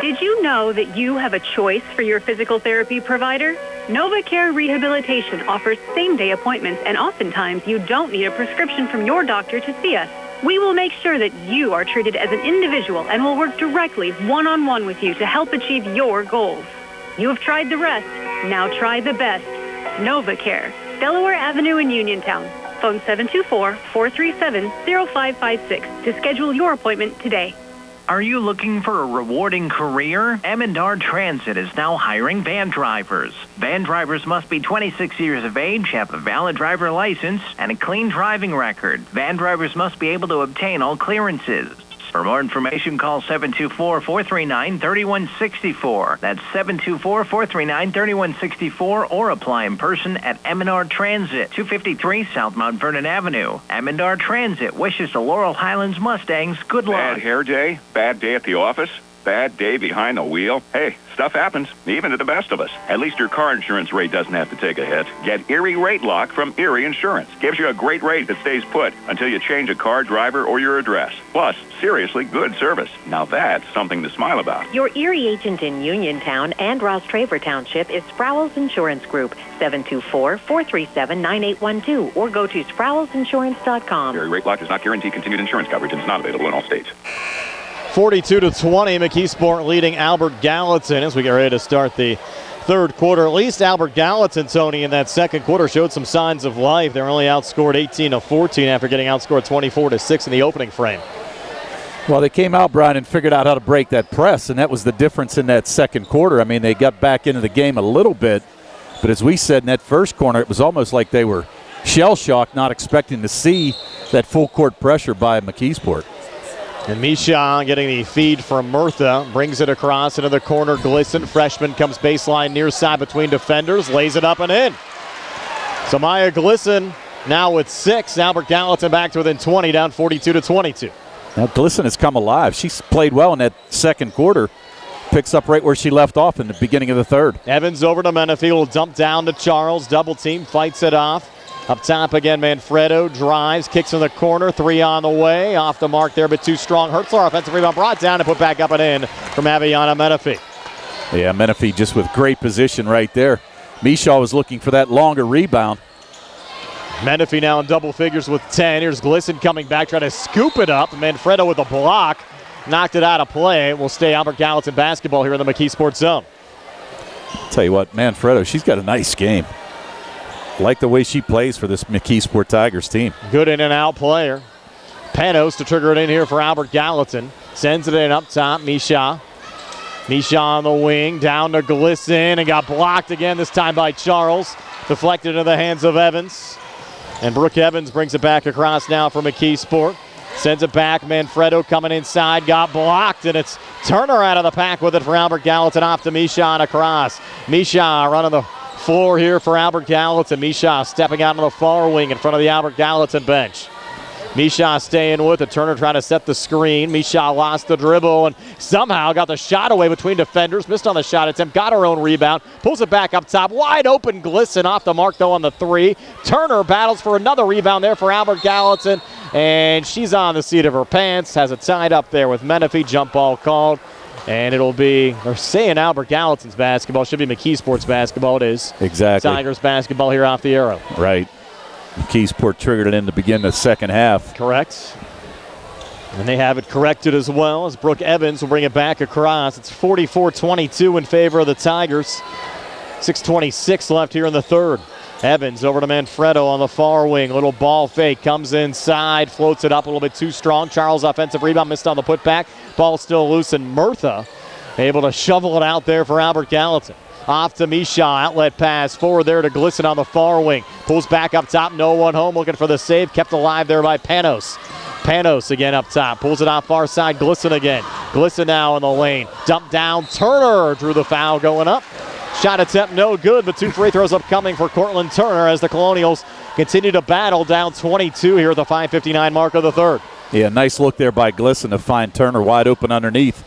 Did you know that you have a choice for your physical therapy provider? NovaCare Rehabilitation offers same-day appointments, and oftentimes you don't need a prescription from your doctor to see us. We will make sure that you are treated as an individual and will work directly one-on-one with you to help achieve your goals. You have tried the rest. Now try the best. NovaCare, Delaware Avenue in Uniontown. Phone 724-437-0556 to schedule your appointment today. Are you looking for a rewarding career? M&R Transit is now hiring van drivers. Van drivers must be 26 years of age, have a valid driver license, and a clean driving record. Van drivers must be able to obtain all clearances. For more information, call 724-439-3164. That's 724-439-3164, or apply in person at M&R Transit, 253 South Mount Vernon Avenue. M&R Transit wishes the Laurel Highlands Mustangs good luck. Bad hair day? Bad day at the office? Bad day behind the wheel? Hey, stuff happens, even to the best of us. At least your car insurance rate doesn't have to take a hit. Get Erie Rate Lock from Erie Insurance. Gives you a great rate that stays put until you change a car, driver, or your address. Plus, seriously good service. Now that's something to smile about. Your Erie agent in Uniontown and Ross Traver Township is Sproul's Insurance Group, 724-437-9812, or go to SproulsInsurance.com. Erie Rate Lock does not guarantee continued insurance coverage and is not available in all states. 42-20, McKeesport leading Albert Gallatin as we get ready to start the third quarter. At least Albert Gallatin, Tony, in that second quarter showed some signs of life. They're only outscored 18-14 after getting outscored 24-6 in the opening frame. Well, they came out, Brian, and figured out how to break that press, and that was the difference in that second quarter. I mean, they got back into the game a little bit, but as we said in that first corner, it was almost like they were shell-shocked, not expecting to see that full-court pressure by McKeesport. And Misha getting the feed from Murtha, brings it across into the corner. Glisson, freshman, comes baseline near side between defenders, lays it up and in. So Maya Glisson now with 6. Albert Gallatin back to within 20, down 42-22. Now Glisson has come alive. She's played well in that second quarter. Picks up right where she left off in the beginning of the third. Evans over to Menifee, will dump down to Charles. Double team, fights it off. Up top again, Manfredo drives, kicks in the corner, 3 on the way. Off the mark there, but too strong. Hertzler, offensive rebound brought down and put back up and in from Aviana Menifee. Yeah, Menifee just with great position right there. Mishaw was looking for that longer rebound. Menifee now in double figures with 10. Here's Glisson coming back, trying to scoop it up. Manfredo with a block, knocked it out of play. Will stay Albert Gallatin basketball here in the McKeesport zone. Tell you what, Manfredo, she's got a nice game. Like the way she plays for this McKeesport Tigers team. Good in and out player. Panos to trigger it in here for Albert Gallatin. Sends it in up top, Misha. Misha on the wing, down to Glisson, and got blocked again, this time by Charles. Deflected into the hands of Evans. And Brooke Evans brings it back across now for McKeesport. Sends it back, Manfredo coming inside, got blocked, and it's Turner out of the pack with it for Albert Gallatin, off to Misha and across. Misha running the floor here for Albert Gallatin. Misha stepping out on the far wing in front of the Albert Gallatin bench. Misha staying with it. Turner trying to set the screen. Misha lost the dribble and somehow got the shot away between defenders. Missed on the shot attempt. Got her own rebound. Pulls it back up top. Wide open Glisson off the mark though on the 3. Turner battles for another rebound there for Albert Gallatin. And she's on the seat of her pants. Has it tied up there with Menifee. Jump ball called. And it'll be, they're saying Albert Gallatin's basketball. Should be McKeesport's basketball. It is. Exactly. Tigers basketball here off the arrow. Right. McKeesport triggered it in to begin the second half. Correct. And they have it corrected as well as Brooke Evans will bring it back across. It's 44-22 in favor of the Tigers. 6:26 left here in the third. Evans over to Manfredo on the far wing. Little ball fake. Comes inside. Floats it up a little bit too strong. Charles offensive rebound. Missed on the putback. Ball still loose. And Murtha able to shovel it out there for Albert Gallatin. Off to Misha. Outlet pass. Forward there to Glisson on the far wing. Pulls back up top. No one home. Looking for the save. Kept alive there by Panos. Panos again up top. Pulls it off far side. Glisson again. Glisson now in the lane. Dump down. Turner drew the foul going up. Shot attempt no good, but 2 free throws upcoming for Cortland Turner as the Colonials continue to battle down 22 here at the 5:59 mark of the third. Yeah, nice look there by Glisson to find Turner wide open underneath.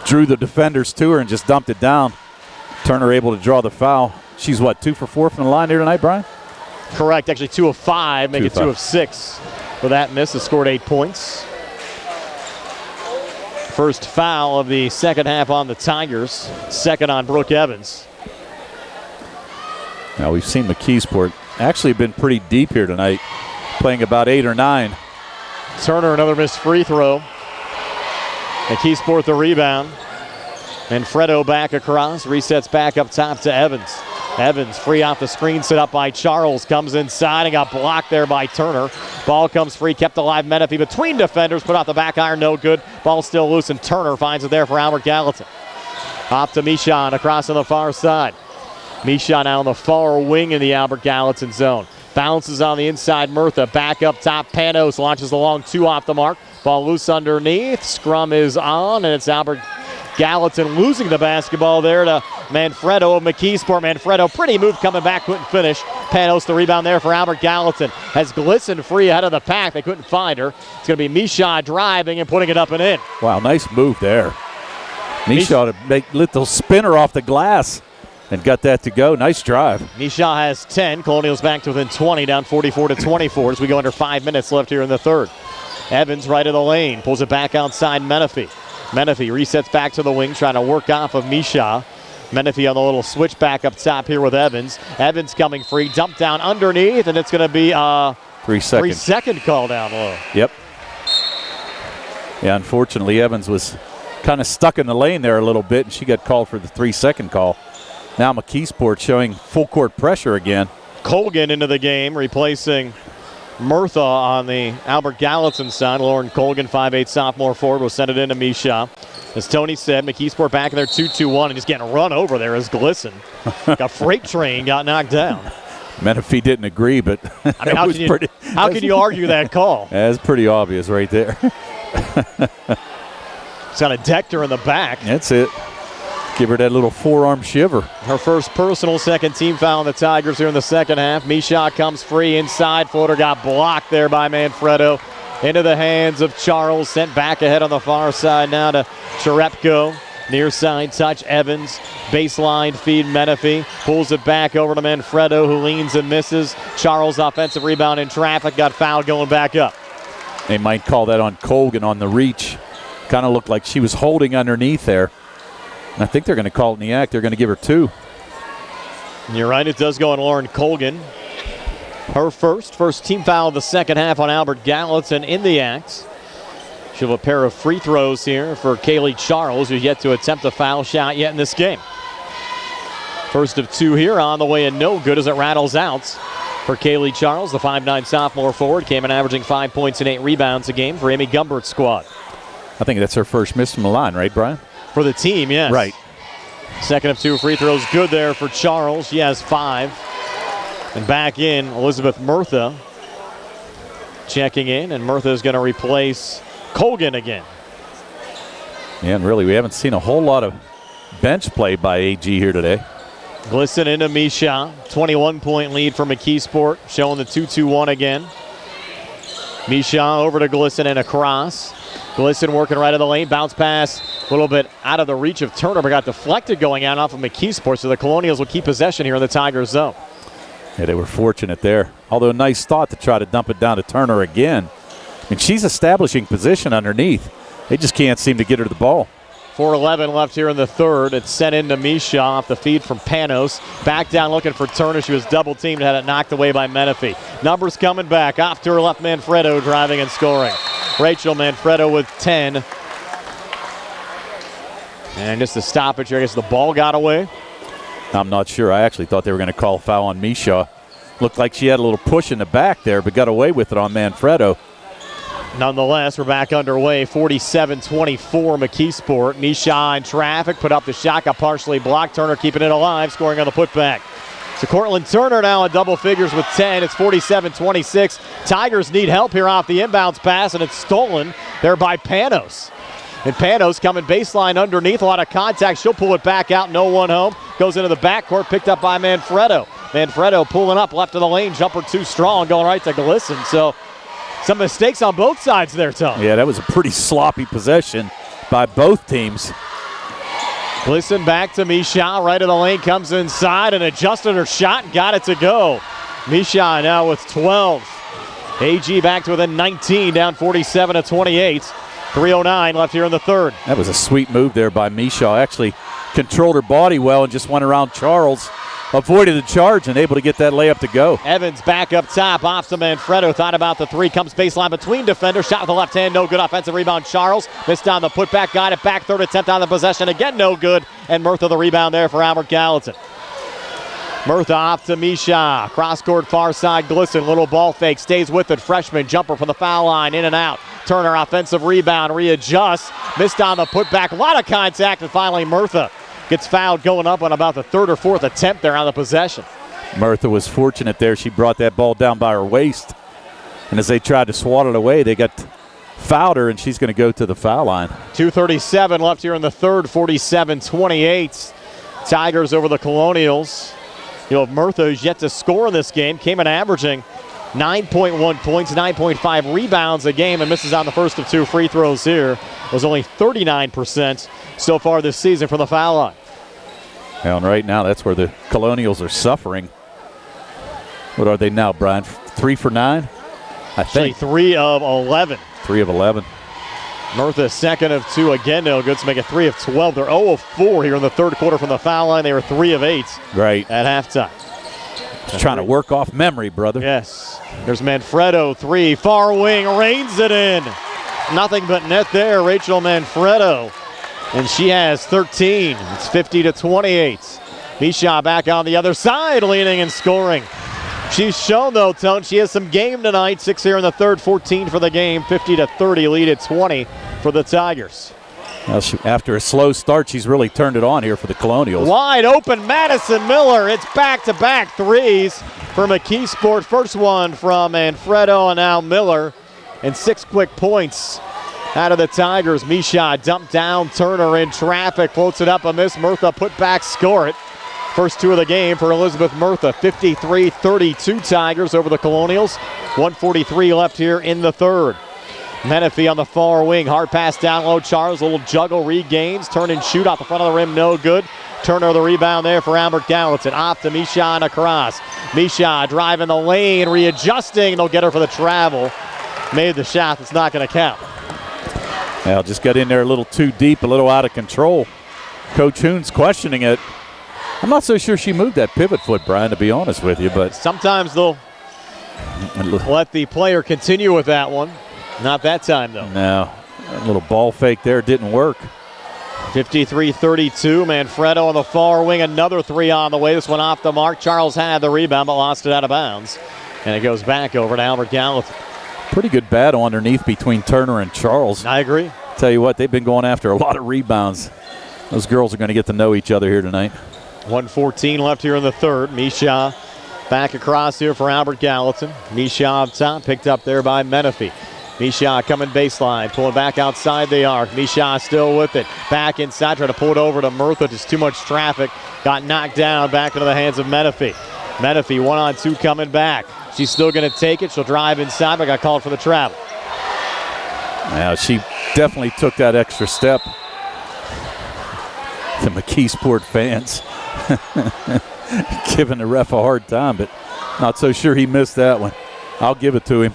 Drew the defenders to her and just dumped it down. Turner able to draw the foul. She's what, 2 for 4 from the line here tonight, Brian? Correct. Actually 2 of 5, make it 2 of 6. For that miss, has scored 8 points. First foul of the second half on the Tigers. Second on Brooke Evans. Now we've seen McKeesport actually been pretty deep here tonight, playing about 8 or 9. Turner, another missed free throw. McKeesport the rebound. Manfredo back across, resets back up top to Evans. Evans free off the screen, set up by Charles, comes inside and got blocked there by Turner. Ball comes free, kept alive Menifee between defenders, put out the back iron, no good. Ball still loose and Turner finds it there for Albert Gallatin. Off to Michon across on the far side. Michon now on the far wing in the Albert Gallatin zone. Bounces on the inside, Murtha back up top. Panos launches along 2 off the mark. Ball loose underneath. Scrum is on, and it's Albert Gallatin losing the basketball there to Manfredo of McKeesport. Manfredo, pretty move coming back, couldn't finish. Panos the rebound there for Albert Gallatin. Has Glisson free ahead of the pack. They couldn't find her. It's going to be Misha driving and putting it up and in. Wow, nice move there. Misha to lit the spinner off the glass and got that to go. Nice drive. Misha has 10. Colonials back to within 20, down 44-24 as we go under 5 minutes left here in the third. Evans right of the lane, pulls it back outside Menifee. Menifee resets back to the wing, trying to work off of Misha. Menifee on the little switch back up top here with Evans. Evans coming free, dump down underneath, and it's going to be a 3-second call down low. Yep. Yeah, unfortunately, Evans was kind of stuck in the lane there a little bit, and she got called for the 3-second call. Now McKeesport showing full court pressure again. Colgan into the game, replacing Murtha on the Albert Gallatin side. Lauren Colgan, 5'8" sophomore forward, will send it into Misha. As Tony said, McKeesport back in there 2-2-1 and just getting run over there as Glisson. Got freight train, got knocked down. Menifee didn't agree, but I mean, how can you argue that call? That's pretty obvious right there. It's kind of decked her in the back. That's it. Give her that little forearm shiver. Her first personal, second team foul on the Tigers here in the second half. Misha comes free inside. Floater got blocked there by Manfredo. Into the hands of Charles. Sent back ahead on the far side now to Cherepko. Near side touch, Evans. Baseline feed, Menifee. Pulls it back over to Manfredo, who leans and misses. Charles offensive rebound in traffic. Got fouled going back up. They might call that on Colgan on the reach. Kind of looked like she was holding underneath there. And I think they're going to call it in the act. They're going to give her 2. You're right, it does go on Lauren Colgan. Her first team foul of the second half on Albert Gallatin in the act. She'll have a pair of free throws here for Kaylee Charles, who's yet to attempt a foul shot yet in this game. First of 2 here, on the way and no good as it rattles out for Kaylee Charles. The 5'9" sophomore forward came in averaging 5 points and 8 rebounds a game for Amy Gumbert's squad. I think that's her first miss from the line, right, Brian? For the team, yes. Right. Second of 2 free throws, good there for Charles. She has 5. And back in, Elizabeth Murtha checking in, and Murtha is going to replace Colgan again. Yeah, and really, we haven't seen a whole lot of bench play by AG here today. Glisson into Misha. 21-point lead for McKeesport, showing the 2-2-1 again. Misha over to Glisson and across. Glisson working right of the lane. Bounce pass a little bit out of the reach of Turner, but got deflected going out off of McKeesport, so the Colonials will keep possession here in the Tigers zone. Yeah, they were fortunate there. Although a nice thought to try to dump it down to Turner again. I mean, she's establishing position underneath. They just can't seem to get her the ball. 4:11 left here in the third. It's sent into Misha off the feed from Panos. Back down looking for Turner. She was double-teamed and had it knocked away by Menifee. Numbers coming back. Off to her left, Manfredo driving and scoring. Rachel Manfredo with 10. And just a stoppage here. I guess the ball got away. I'm not sure. I actually thought they were going to call a foul on Misha. Looked like she had a little push in the back there, but got away with it on Manfredo. Nonetheless, we're back underway. 47-24 McKeesport. Misha in traffic, put up the shot, got partially blocked. Turner keeping it alive, scoring on the putback. So Cortland Turner now in double figures with 10. It's 47-26. Tigers need help here off the inbounds pass, and it's stolen there by Panos. And Panos coming baseline underneath, a lot of contact. She'll pull it back out, no one home. Goes into the backcourt, picked up by Manfredo. Manfredo pulling up left of the lane, jumper too strong, going right to Glisson. So some mistakes on both sides there, Tom. Yeah, that was a pretty sloppy possession by both teams. Listen back to Misha, right of the lane, comes inside and adjusted her shot and got it to go. Misha now with 12. AG back to within 19, down 47-28. 3:09 left here in the third. That was a sweet move there by Misha. Actually controlled her body well and just went around Charles. Avoided the charge and able to get that layup to go. Evans back up top, off to Manfredo. Thought about the three, comes baseline between defenders. Shot with the left hand, no good. Offensive rebound, Charles. Missed on the putback, got it back. Third attempt on the possession, again no good. And Murtha the rebound there for Albert Gallatin. Murtha off to Misha. Cross-court far side, Glisson. Little ball fake, stays with it. Freshman jumper from the foul line, in and out. Turner offensive rebound, readjusts. Missed on the putback, a lot of contact, and finally Murtha gets fouled going up on about the third or fourth attempt there on the possession. Murtha was fortunate there. She brought that ball down by her waist. And as they tried to swat it away, they got fouled her, and she's going to go to the foul line. 2:37 left here in the third, 47-28. Tigers over the Colonials. You know, Murtha, who's yet to score in this game, came in averaging 9.1 points, 9.5 rebounds a game, and misses on the first of two free throws here. Was only 39% so far this season from the foul line. And right now, that's where the Colonials are suffering. What are they now, Brian? 3 for 9? I think. 3 of 11. 3 of 11. Murtha, second of 2 again, no good to make it 3 of 12. They're 0 of 4 here in the third quarter from the foul line. They were 3 of 8 right at halftime. Just trying to work off memory, brother. Yes. There's Manfredo, 3. Far wing, rains it in. Nothing but net there, Rachel Manfredo. And she has 13. It's 50-28. Misha back on the other side, leaning and scoring. She's shown, though, Tone, she has some game tonight. 6 here in the third, 14 for the game. 50-30, lead at 20 for the Tigers. Well, after a slow start, she's really turned it on here for the Colonials. Wide open, Madison Miller. It's back-to-back threes for McKeesport. First one from Manfredo and now Miller. And 6 quick points out of the Tigers. Misha dumped down, Turner in traffic, floats it up a miss. Murtha put back, score it. First 2 of the game for Elizabeth Murtha. 53-32 Tigers over the Colonials. 1:43 left here in the third. Menifee on the far wing. Hard pass down low. Charles, a little juggle, regains. Turn and shoot off the front of the rim, no good. Turner the rebound there for Albert Gallatin. Off to Misha and across. Misha driving the lane, readjusting. They'll get her for the travel. Made the shot. It's not going to count. Well, just got in there a little too deep, a little out of control. Coach Hoon's questioning it. I'm not so sure she moved that pivot foot, Brian, to be honest with you, but sometimes they'll let the player continue with that one. Not that time, though. No, a little ball fake there didn't work. 53-32, Manfredo on the far wing, another 3 on the way. This one off the mark. Charles had the rebound, but lost it out of bounds. And it goes back over to Albert Gallatin. Pretty good battle underneath between Turner and Charles. I agree. Tell you what, they've been going after a lot of rebounds. Those girls are going to get to know each other here tonight. 1:14 left here in the third. Misha back across here for Albert Gallatin. Misha up top, picked up there by Menifee. Misha coming baseline, pulling back outside the arc. Misha still with it. Back inside, trying to pull it over to Murtha. Just too much traffic. Got knocked down back into the hands of Menifee. Menifee 1-on-2 coming back. She's still going to take it. She'll drive inside, but got called for the travel. Now, she definitely took that extra step. The McKeesport fans giving the ref a hard time, but not so sure he missed that one. I'll give it to him.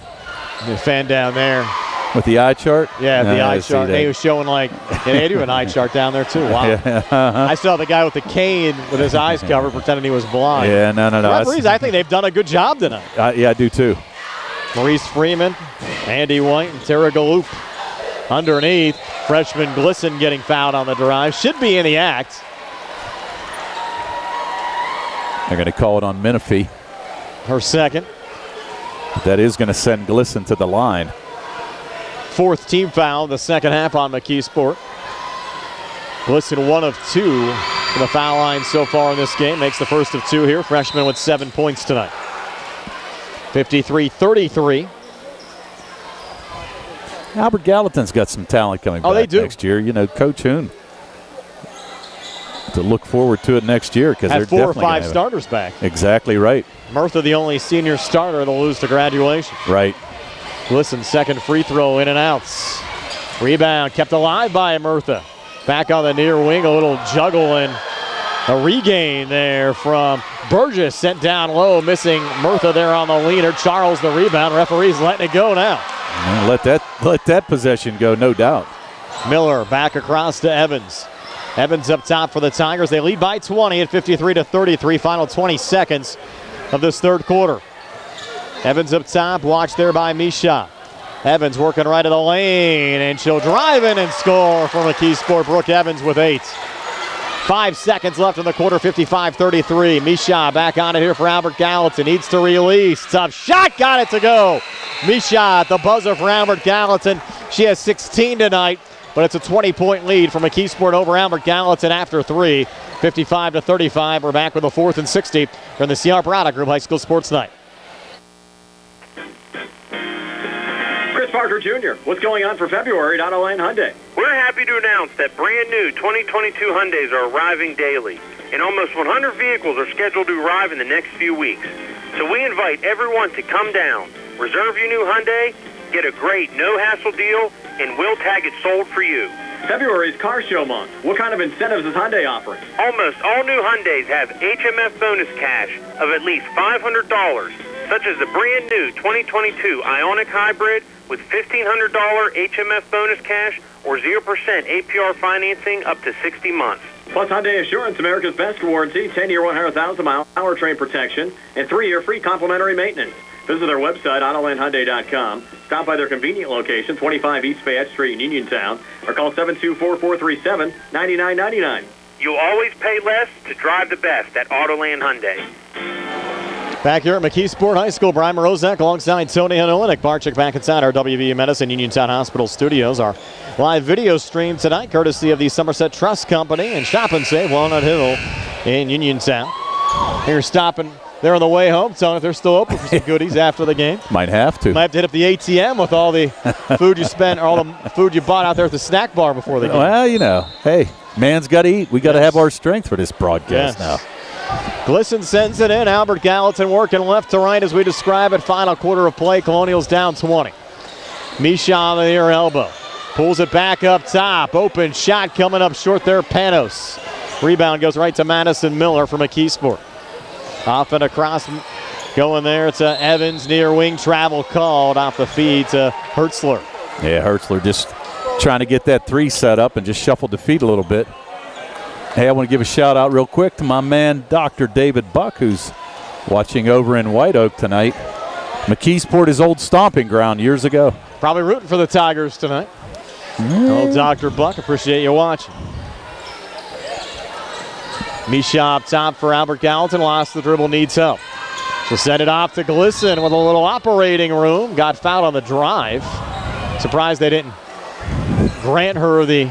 The fan down there. With the eye chart? Yeah, the eye chart. He was showing they do an eye chart down there too. Wow. Yeah, I saw the guy with the cane with his eyes covered pretending he was blind. Yeah, no. Referees, I think they've done a good job tonight. Yeah, I do too. Maurice Freeman, Andy White, and Tara Galloop underneath. Freshman Glisson getting fouled on the drive. Should be in the act. They're going to call it on Menifee. Her second. That is going to send Glisson to the line. 4th team foul in the second half on McKeesport. Glisson 1 of 2 from the foul line so far in this game. Makes the first of 2 here. Freshman with 7 points tonight. 53-33. Albert Gallatin's got some talent coming back next year. You know, Coach Hoon. To look forward to it next year because they're 4 or 5 starters back. Exactly right. Murtha, the only senior starter to lose to graduation. Right. Listen, second free throw in and outs. Rebound kept alive by Murtha. Back on the near wing, a little juggle and a regain there from Burgess, sent down low, missing Murtha there on the leaner. Charles the rebound. Referee's letting it go now. And let that possession go, no doubt. Miller back across to Evans. Evans up top for the Tigers. They lead by 20 at 53-33. Final 20 seconds of this third quarter. Evans up top, watched there by Misha. Evans working right of the lane, and she'll drive in and score for McKeesport. Brooke Evans with 8. 5 seconds left in the quarter, 55-33. Misha back on it here for Albert Gallatin. Needs to release. Tough shot, got it to go. Misha at the buzzer for Albert Gallatin. She has 16 tonight, but it's a 20-point lead for McKeesport over Albert Gallatin after 3. 55-35. We're back with a 4th and 60 from the C.R. Product Group High School Sports Night. Parker Jr., what's going on for February at Auto Lane Hyundai? We're happy to announce that brand new 2022 Hyundais are arriving daily, and almost 100 vehicles are scheduled to arrive in the next few weeks. So we invite everyone to come down, reserve your new Hyundai, get a great no-hassle deal, and we'll tag it sold for you. February is Car Show Month. What kind of incentives is Hyundai offering? Almost all new Hyundais have HMF bonus cash of at least $500, such as the brand new 2022 Ioniq Hybrid with $1,500 HMF bonus cash or 0% APR financing up to 60 months. Plus Hyundai Assurance, America's best warranty, 10-year 100,000-mile powertrain protection, and 3-year free complimentary maintenance. Visit their website, AutoLandHyundai.com. Stop by their convenient location, 25 East Fayette Street in Uniontown, or call 724-437-9999. You'll always pay less to drive the best at Autoland Hyundai. Back here at McKeesport High School, Brian Morozak alongside Tony Hanolinik. Barczyk back inside our WVU Medicine Uniontown Hospital studios. Our live video stream tonight, courtesy of the Somerset Trust Company and Shop and Save Walnut Hill in Uniontown. Here stopping there on the way home, telling if they're still open for some goodies after the game. Might have to. Might have to hit up the ATM with all the food you spent, or all the food you bought out there at the snack bar before the game. Well, you know, hey, man's got to eat. We got to have our strength for this broadcast now. Glisson sends it in. Albert Gallatin working left to right as we describe it. Final quarter of play. Colonials down 20. Misha on the near elbow. Pulls it back up top. Open shot coming up short there. Panos. Rebound goes right to Madison Miller from McKeesport. Off and across. Going there to Evans. Near wing travel called off the feed to Hertzler. Yeah, Hertzler just trying to get that 3 set up and just shuffled the feet a little bit. Hey, I want to give a shout out real quick to my man, Dr. David Buck, who's watching over in White Oak tonight. McKeesport, his old stomping ground years ago. Probably rooting for the Tigers tonight. Old Dr. Buck, appreciate you watching. Misha up top for Albert Gallatin, lost the dribble, needs help. She'll send it off to Glisson with a little operating room. Got fouled on the drive. Surprised they didn't grant her the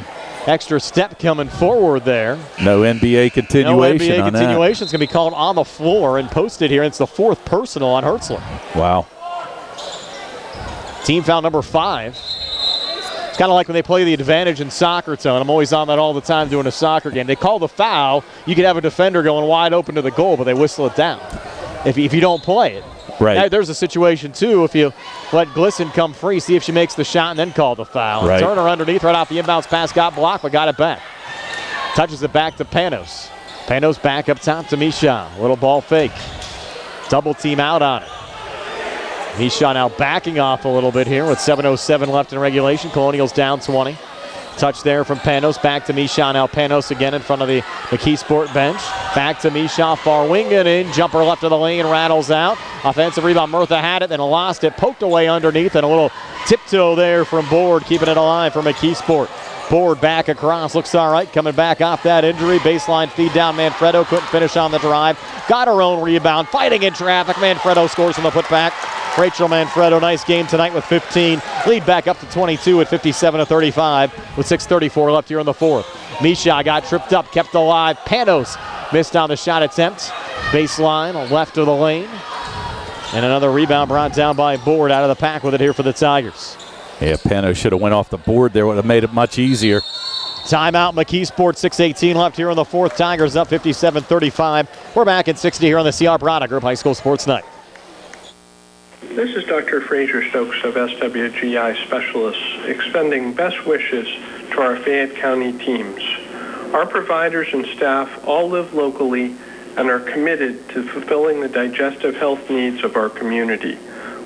extra step coming forward there. No NBA continuation. No NBA on continuation. It's going to be called on the floor and posted here. It's the 4th personal on Hertzler. Wow. Team foul number 5. It's kind of like when they play the advantage in soccer, Tone. I'm always on that all the time doing a soccer game. They call the foul. You could have a defender going wide open to the goal, but they whistle it down if you don't play it. Right. Now, there's a situation, too, if you let Glisson come free, see if she makes the shot and then call the foul. Right. Turner underneath, right off the inbounds pass, got blocked, but got it back. Touches it back to Panos. Panos back up top to Misha. Little ball fake. Double team out on it. Misha now backing off a little bit here with 7:07 left in regulation. Colonials down 20. Touch there from Panos. Back to Misha now. Panos again in front of the McKeesport bench. Back to Misha. Far wing and in. Jumper left of the lane. Rattles out. Offensive rebound. Murtha had it, then lost it. Poked away underneath. And a little tiptoe there from Board. Keeping it alive for McKeesport. Board back across. Looks all right. Coming back off that injury. Baseline feed down. Manfredo couldn't finish on the drive. Got her own rebound. Fighting in traffic. Manfredo scores from the putback. Rachel Manfredo, nice game tonight with 15. Lead back up to 22 at 57-35 with 6:34 left here in the 4th. Misha got tripped up, kept alive. Panos missed on the shot attempt. Baseline, left of the lane. And another rebound brought down by Board out of the pack with it here for the Tigers. Yeah, Panos should have went off the board there. Would have made it much easier. Timeout, McKeesport, 6:18 left here in the 4th. Tigers up 57-35. We're back at 60 here on the CR Product Group High School Sports Night. This is Dr. Fraser Stokes of SWGI Specialists, extending best wishes to our Fayette County teams. Our providers and staff all live locally and are committed to fulfilling the digestive health needs of our community.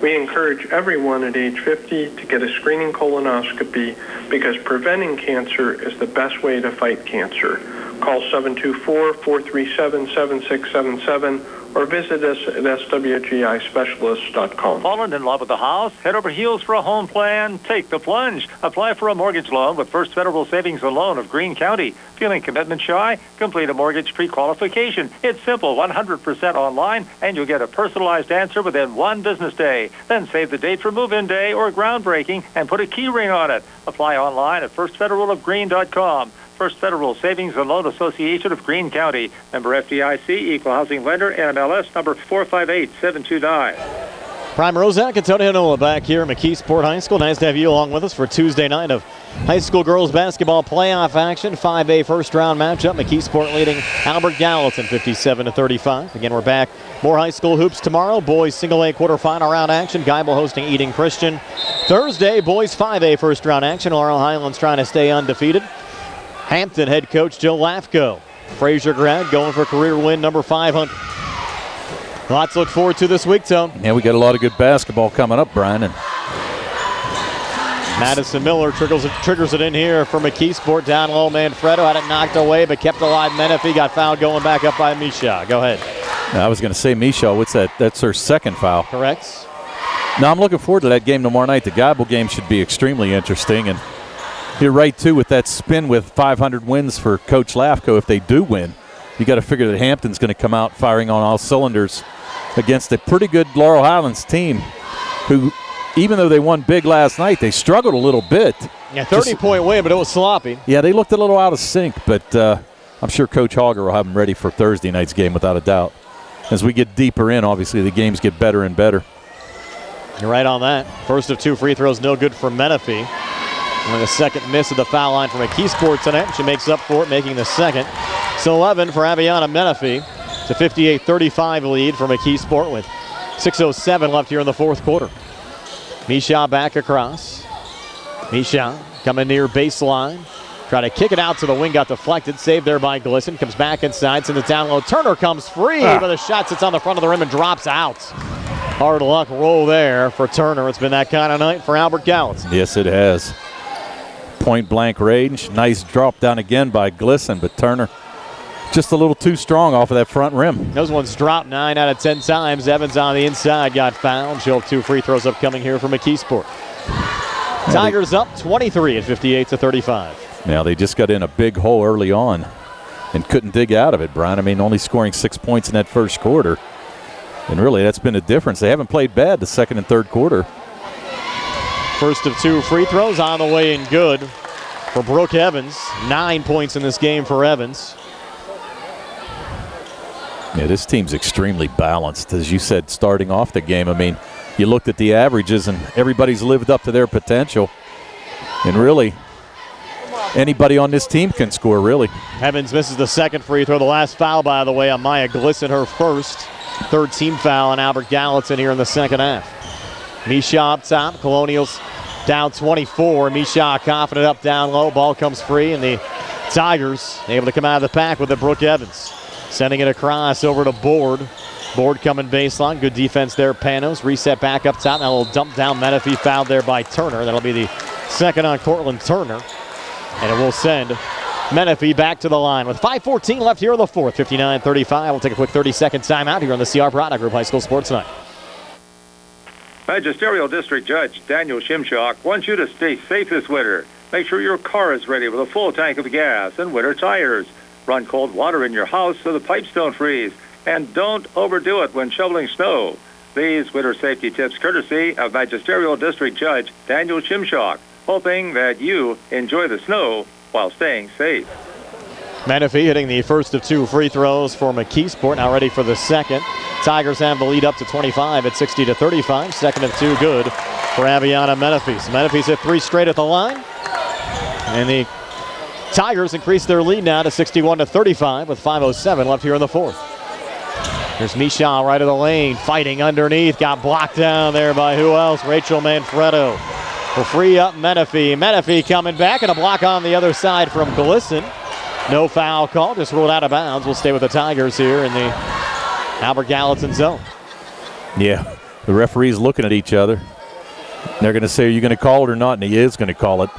We encourage everyone at age 50 to get a screening colonoscopy because preventing cancer is the best way to fight cancer. Call 724-437-7677 or visit us at swgispecialists.com. Fallen in love with the house? Head over heels for a home plan? Take the plunge. Apply for a mortgage loan with First Federal Savings and Loan of Greene County. Feeling commitment shy? Complete a mortgage pre-qualification. It's simple, 100% online, and you'll get a personalized answer within 1 business day. Then save the date for move-in day or groundbreaking and put a key ring on it. Apply online at firstfederalofgreene.com. First Federal Savings and Loan Association of Greene County. Member FDIC, Equal Housing Lender, NMLS number 458729. Prime Rosette, Antonio Nola back here at McKeesport High School. Nice to have you along with us for Tuesday night of high school girls basketball playoff action. 5A first round matchup. McKeesport leading Albert Gallatin 57-35. Again, we're back. More high school hoops tomorrow. Boys single A quarterfinal round action. Geibel hosting Eden Christian. Thursday, boys 5A first round action. Laurel Highlands trying to stay undefeated. Hampton head coach Joe Lafko. Fraser grad going for career win number 500. Lots to look forward to this week, Tone. Yeah, we got a lot of good basketball coming up, Brian. And Madison Miller triggers it in here for McKeesport. Down low, Manfredo had it knocked away, but kept alive. Menifee got fouled going back up by Misha. Go ahead. I was going to say Misha. What's that? That's her second foul. Correct. Now I'm looking forward to that game tomorrow night. The Geibel game should be extremely interesting. And you're right, too, with that spin with 500 wins for Coach Lafko. If they do win, you got to figure that Hampton's going to come out firing on all cylinders against a pretty good Laurel Highlands team who, even though they won big last night, they struggled a little bit. Yeah, 30-point win, but it was sloppy. Yeah, they looked a little out of sync, but I'm sure Coach Hogger will have them ready for Thursday night's game without a doubt. As we get deeper in, obviously, the games get better and better. You're right on that. First of 2 free throws, no good for Menifee. And the second miss of the foul line from McKeesport tonight. She makes up for it, making the second. So 11 for Aviana Menifee. It's a 58-35 lead for McKeesport with 6:07 left here in the fourth quarter. Misha back across. Misha coming near baseline. Try to kick it out to the wing, got deflected. Saved there by Glisson. Comes back inside, sends it down low. Turner comes free, but the shot sits on the front of the rim and drops out. Hard luck roll there for Turner. It's been that kind of night for Albert Gallatin. Yes, it has. Point blank range. Nice drop down again by Glisson, but Turner just a little too strong off of that front rim. Those ones dropped 9 out of 10 times. Evans on the inside got fouled. She'll have 2 free throws upcoming here for McKeesport. Tigers up 23 at 58-35. Now they just got in a big hole early on and couldn't dig out of it, Brian. I mean, only scoring 6 points in that first quarter. And really, that's been a difference. They haven't played bad the second and third quarter. First of 2 free throws on the way and good for Brooke Evans. 9 points in this game for Evans. Yeah, this team's extremely balanced. As you said, starting off the game, I mean, you looked at the averages and everybody's lived up to their potential. And really, anybody on this team can score, really. Evans misses the second free throw. The last foul, by the way, on Maya Glisson, her first. Third team foul on Albert Gallatin here in the second half. Misha up top. Colonials down 24. Misha confident up down low. Ball comes free, and the Tigers able to come out of the pack with it. Brooke Evans sending it across over to Board. Board coming baseline. Good defense there, Panos. Reset back up top. Now a little dump down. Menifee fouled there by Turner. That'll be the second on Cortland Turner. And it will send Menifee back to the line with 5:14 left here in the fourth. 59-35. We'll take a quick 30-second timeout here on the CR Product Group High School Sports Night. Magisterial District Judge Daniel Shimshock wants you to stay safe this winter. Make sure your car is ready with a full tank of gas and winter tires. Run cold water in your house so the pipes don't freeze. And don't overdo it when shoveling snow. These winter safety tips courtesy of Magisterial District Judge Daniel Shimshock, hoping that you enjoy the snow while staying safe. Menifee hitting the first of 2 free throws for McKeesport. Now ready for the second. Tigers have the lead up to 25 at 60-35. Second of 2 good for Aviana Menifee. So Menifee's hit 3 straight at the line. And the Tigers increase their lead now to 61-35 with 5:07 left here in the fourth. There's Misha right of the lane, fighting underneath. Got blocked down there by who else? Rachel Manfredo. Will free up Menifee. Menifee coming back, and a block on the other side from Glisson. No foul call, just ruled out of bounds. We'll stay with the Tigers here in the Albert Gallatin zone. Yeah, the referees looking at each other. They're going to say, are you going to call it or not? And he is going to call it.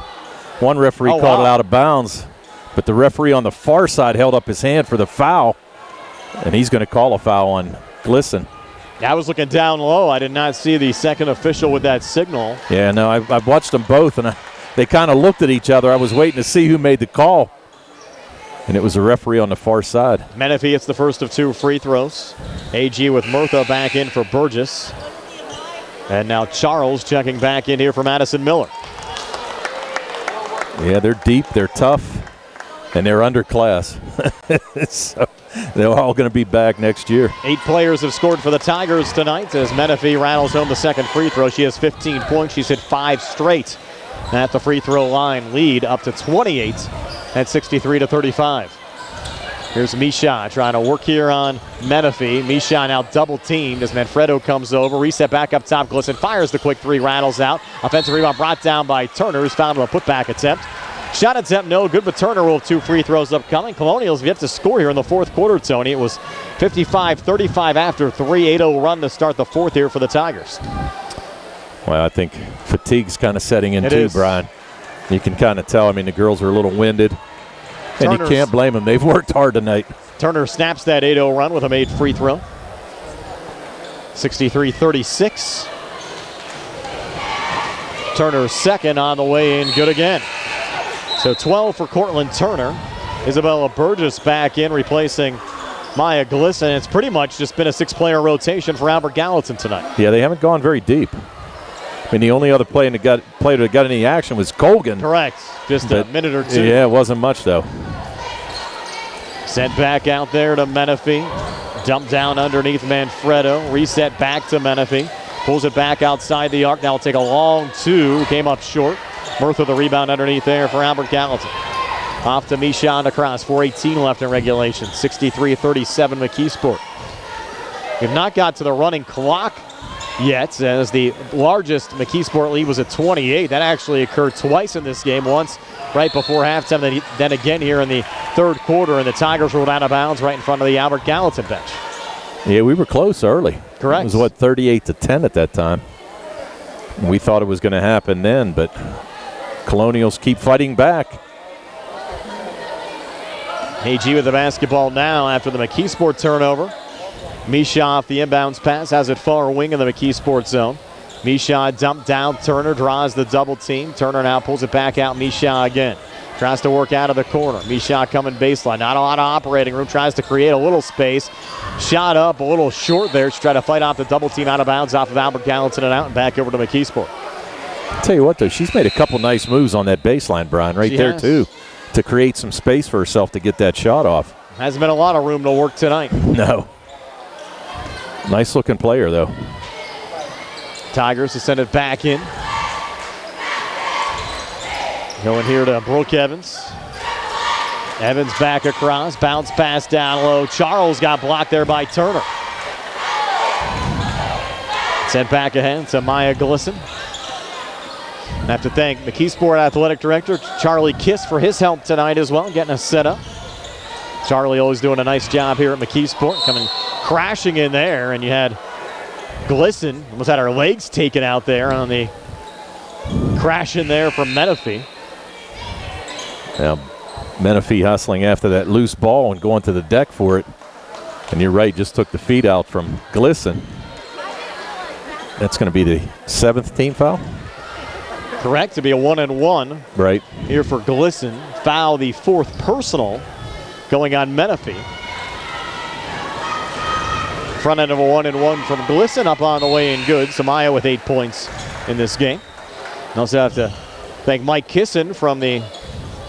One referee called it out of bounds, but the referee on the far side held up his hand for the foul, and he's going to call a foul on Glisson. I was looking down low. I did not see the second official with that signal. Yeah, no, I've watched them both, and they kind of looked at each other. I was waiting to see who made the call, and it was the referee on the far side. Menifee hits the first of 2 free throws. AG with Murtha back in for Burgess. And now Charles checking back in here for Madison Miller. Yeah, they're deep, they're tough, and they're underclass. So they're all going to be back next year. 8 players have scored for the Tigers tonight as Menifee rattles home the second free throw. She has 15 points. She's hit 5 straight at the free throw line. Lead up to 28 at 63-35. Here's Misha trying to work here on Menifee. Misha now double teamed as Manfredo comes over. Reset back up top. Glisson fires the quick 3, rattles out. Offensive rebound brought down by Turner, who's found a putback attempt. Shot attempt no good, but Turner will have 2 free throws upcoming. Colonials have yet to score here in the fourth quarter, Tony. It was 55-35 after 3, 8-0 run to start the fourth here for the Tigers. Well, I think fatigue's kind of setting in too, is. Brian. You can kind of tell. I mean, the girls are a little winded. And you can't blame them. They've worked hard tonight. Turner snaps that 8-0 run with a made free throw. 63-36. Turner's second on the way in, good again. So 12 for Cortland Turner. Isabella Burgess back in, replacing Maya Glisson. It's pretty much just been a 6-player rotation for Albert Gallatin tonight. Yeah, they haven't gone very deep. I mean, the only other player that got any action was Colgan. Correct. Just a minute or 2. Yeah, it wasn't much, though. Sent back out there to Menifee. Dumped down underneath Manfredo. Reset back to Menifee. Pulls it back outside the arc. Now will take a long 2. Came up short. Murtha the rebound underneath there for Albert Gallatin. Off to Misha on the cross. 4:18 left in regulation. 63-37 McKeesport. We've not got to the running clock yet, as the largest McKeesport lead was at 28. That actually occurred twice in this game. Once right before halftime, then again here in the third quarter, and the Tigers rolled out of bounds right in front of the Albert Gallatin bench. Yeah, we were close early. Correct. It was, 38-10 at that time. We thought it was going to happen then, but Colonials keep fighting back. AG with the basketball now after the McKeesport turnover. Misha off the inbounds pass, has it far wing in the McKeesport zone. Misha dumped down. Turner draws the double team. Turner now pulls it back out. Misha again. Tries to work out of the corner. Misha coming baseline. Not a lot of operating room. Tries to create a little space. Shot up a little short there. She's trying to fight off the double team out of bounds off of Albert Gallatin and out and back over to McKeesport. I'll tell you what, though, she's made a couple nice moves on that baseline, Brian, right She there, has. too, to create some space for herself to get that shot off. Hasn't been a lot of room to work tonight. No. Nice looking player, though. Tigers to send it back in. Going here to Brooke Evans. Evans back across. Bounce pass down low. Charles got blocked there by Turner. Sent back ahead to Maya Glisson. I have to thank McKeesport Athletic Director Charlie Kiss for his help tonight as well, getting us set up. Charlie always doing a nice job here at McKeesport, coming crashing in there, and you had Glisson almost had her legs taken out there on the crash in there from Menifee. Now, Menifee hustling after that loose ball and going to the deck for it. And you're right, just took the feet out from Glisson. That's going to be the 7th team foul? Correct, to be a 1-and-1. Right. Here for Glisson. Foul, the 4th personal going on Menifee. Front end of a 1-and-1 from Glisson up on the way in good. Samaya with 8 points in this game. And also have to thank Mike Kisson from the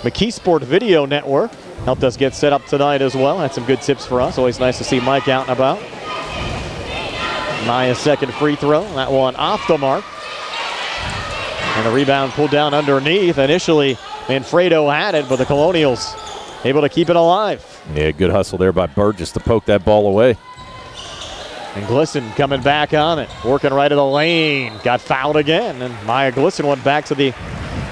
McKeesport Video Network. Helped us get set up tonight as well. Had some good tips for us. Always nice to see Mike out and about. Maya's second free throw. That one off the mark. And the rebound pulled down underneath. Initially, Manfredo had it, but the Colonials able to keep it alive. Yeah, good hustle there by Burgess to poke that ball away. And Glisson coming back on it, working right of the lane. Got fouled again, and Maya Glisson went back to the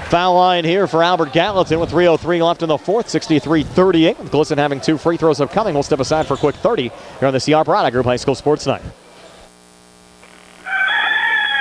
foul line here for Albert Gallatin with 3:03 left in the fourth, 63-38. With Glisson having 2 free throws upcoming. We'll step aside for a quick 30 here on the CR Product Group High School Sports Night.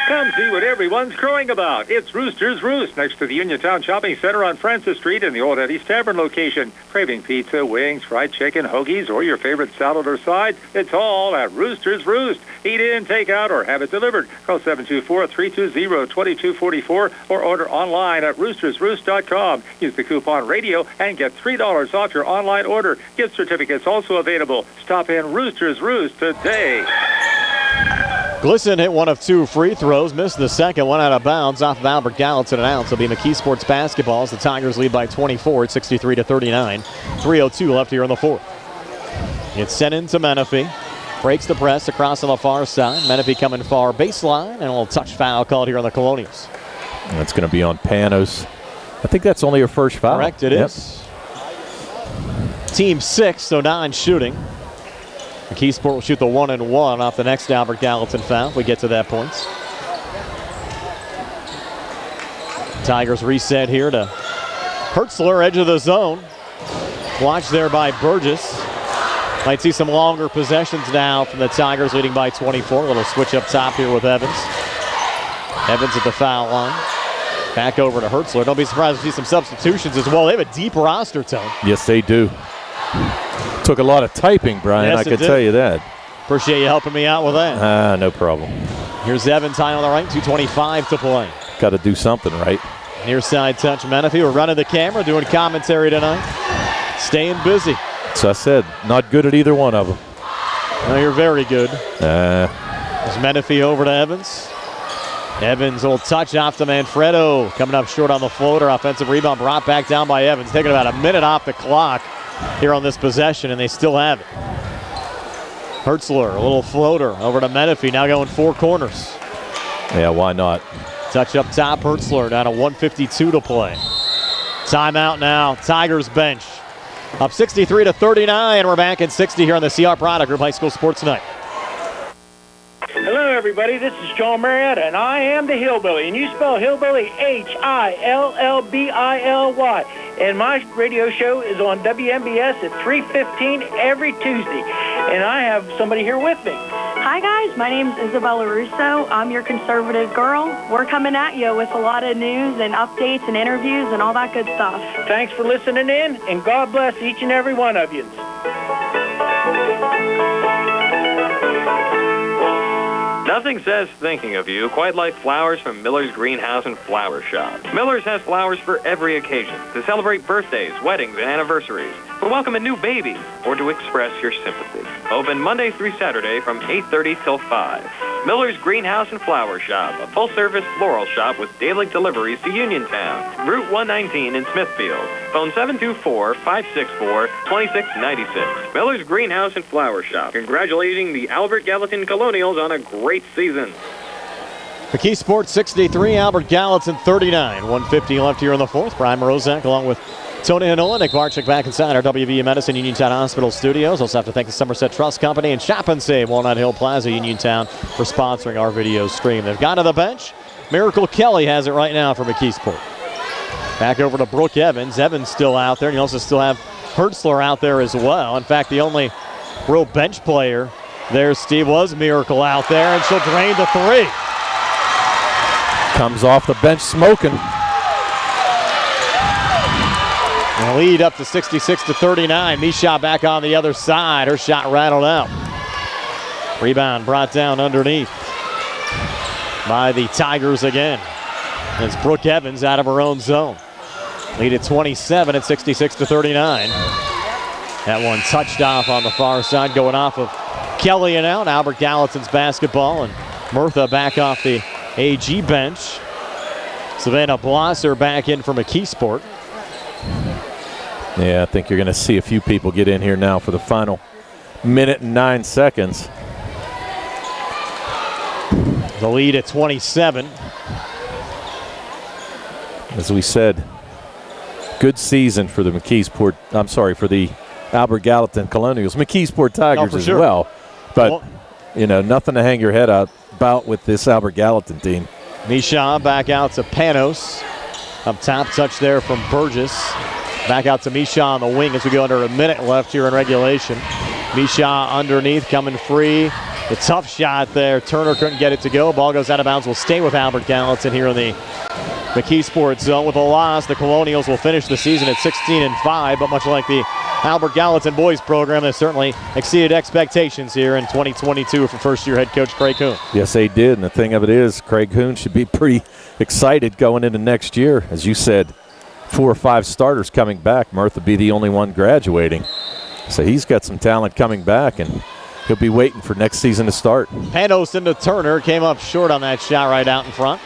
Come see what everyone's crowing about. It's Rooster's Roost next to the Uniontown Shopping Center on Francis Street in the Old Eddie's Tavern location. Craving pizza, wings, fried chicken, hoagies, or your favorite salad or side? It's all at Rooster's Roost. Eat in, take out, or have it delivered. Call 724-320-2244 or order online at roostersroost.com. Use the coupon radio and get $3 off your online order. Gift certificates also available. Stop in Rooster's Roost today. Glisson hit 1 of 2 free throws, missed the second, one out of bounds off of Albert Gallatin and out. So it'll be McKeesport's basketball as the Tigers lead by 24 at 63-39. 3:02 left here in the fourth. It's sent into Menifee. Breaks the press across on the far side. Menifee coming far baseline, and a little touch foul called here on the Colonials. That's going to be on Panos. I think that's only her first foul. Correct, it is. Team 6, so 9 shooting. McKeesport will shoot the 1-and-1 off the next Albert Gallatin foul if we get to that point. Tigers reset here to Hertzler, edge of the zone. Watch there by Burgess. Might see some longer possessions now from the Tigers, leading by 24. A little switch up top here with Evans. Evans at the foul line. Back over to Hertzler. Don't be surprised to see some substitutions as well. They have a deep roster, Tone. Yes, they do. Took a lot of typing, Brian, yes, I can tell you that. Appreciate you helping me out with that. No problem. Here's Evans high on the right, 2:25 to play. Got to do something right. Near side touch, Menifee. We're running the camera, doing commentary tonight. Staying busy. So I said, not good at either one of them. No, you're very good. There's Menifee over to Evans. Evans will touch off to Manfredo. Coming up short on the floater. Offensive rebound brought back down by Evans. Taking about a minute off the clock here on this possession, and they still have it. Hertzler, a little floater over to Menifee. Now going 4 corners. Yeah, why not? Touch up top, Hertzler. Down to 1:52 to play. Timeout now. Tigers bench. Up 63-39. We're back at 60 here on the CR Product Group High School Sports Night. Hello, everybody. This is John Marietta, and I am the Hillbilly. And you spell Hillbilly Hillbilly. And my radio show is on WMBS at 3:15 every Tuesday. And I have somebody here with me. Hi, guys. My name's Isabella Russo. I'm your conservative girl. We're coming at you with a lot of news and updates and interviews and all that good stuff. Thanks for listening in, and God bless each and every one of you. Nothing says thinking of you quite like flowers from Miller's Greenhouse and Flower Shop. Miller's has flowers for every occasion, to celebrate birthdays, weddings, and anniversaries, to welcome a new baby, or to express your sympathy. Open Monday through Saturday from 8:30 till 5. Miller's Greenhouse and Flower Shop, a full-service floral shop with daily deliveries to Uniontown, Route 119 in Smithfield. Phone 724-564-2696. Miller's Greenhouse and Flower Shop, congratulating the Albert Gallatin Colonials on a great season. McKeesport 63, Albert Gallatin 39. 150 left here in the fourth. Brian Morozak along with Tony Hanola, Nick Barczyk back inside our WVU Medicine Uniontown Hospital studios. Also have to thank the Somerset Trust Company and Shop and Save Walnut Hill Plaza, Uniontown, for sponsoring our video stream. They've gone to the bench. Miracle Kelly has it right now for McKeesport. Back over to Brooke Evans. Evans still out there, and you also still have Hertzler out there as well. In fact, the only real bench player there, Steve, was Miracle out there, and she'll drain the 3. Comes off the bench smoking. And lead up to 66-39. Misha back on the other side. Her shot rattled out. Rebound brought down underneath by the Tigers again. It's Brooke Evans out of her own zone. Lead at 27 at 66-39. That one touched off on the far side, going off of Kelly and out. Albert Gallatin's basketball, and Murtha back off the AG bench. Savannah Blosser back in for McKeesport. Yeah, I think you're going to see a few people get in here now for the final minute and 9 seconds. The lead at 27. As we said, good season for the for the Albert Gallatin Colonials. McKeesport Tigers as well. But nothing to hang your head about with this Albert Gallatin team. Misha back out to Panos. Up top, touch there from Burgess. Back out to Misha on the wing as we go under a minute left here in regulation. Misha underneath, coming free. The tough shot there. Turner couldn't get it to go. Ball goes out of bounds. Will stay with Albert Gallatin here in the McKeesport zone. With a loss, the Colonials will finish the season at 16-5, but much like the Albert Gallatin boys program, they certainly exceeded expectations here in 2022 for first-year head coach Craig Hoon. Yes, they did, and the thing of it is, Craig Hoon should be pretty excited going into next year. As you said, 4 or 5 starters coming back. Murtha be the only one graduating. So he's got some talent coming back, and he'll be waiting for next season to start. Panos into Turner, came up short on that shot right out in front.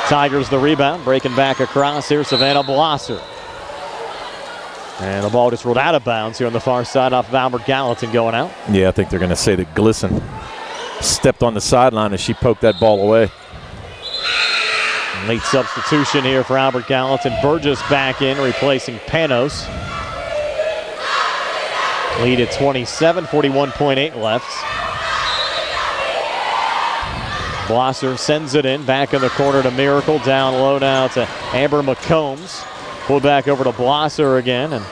Tigers the rebound, breaking back across here, Savannah Blosser. And the ball just rolled out of bounds here on the far side off of Albert Gallatin going out. Yeah, I think they're going to say that Glisson stepped on the sideline as she poked that ball away. Late substitution here for Albert Gallatin. Burgess back in, replacing Panos. Lead at 27, 41.8 left. Blosser sends it in, back in the corner to Miracle, down low now to Amber McCombs. Pulled back over to Blosser again, and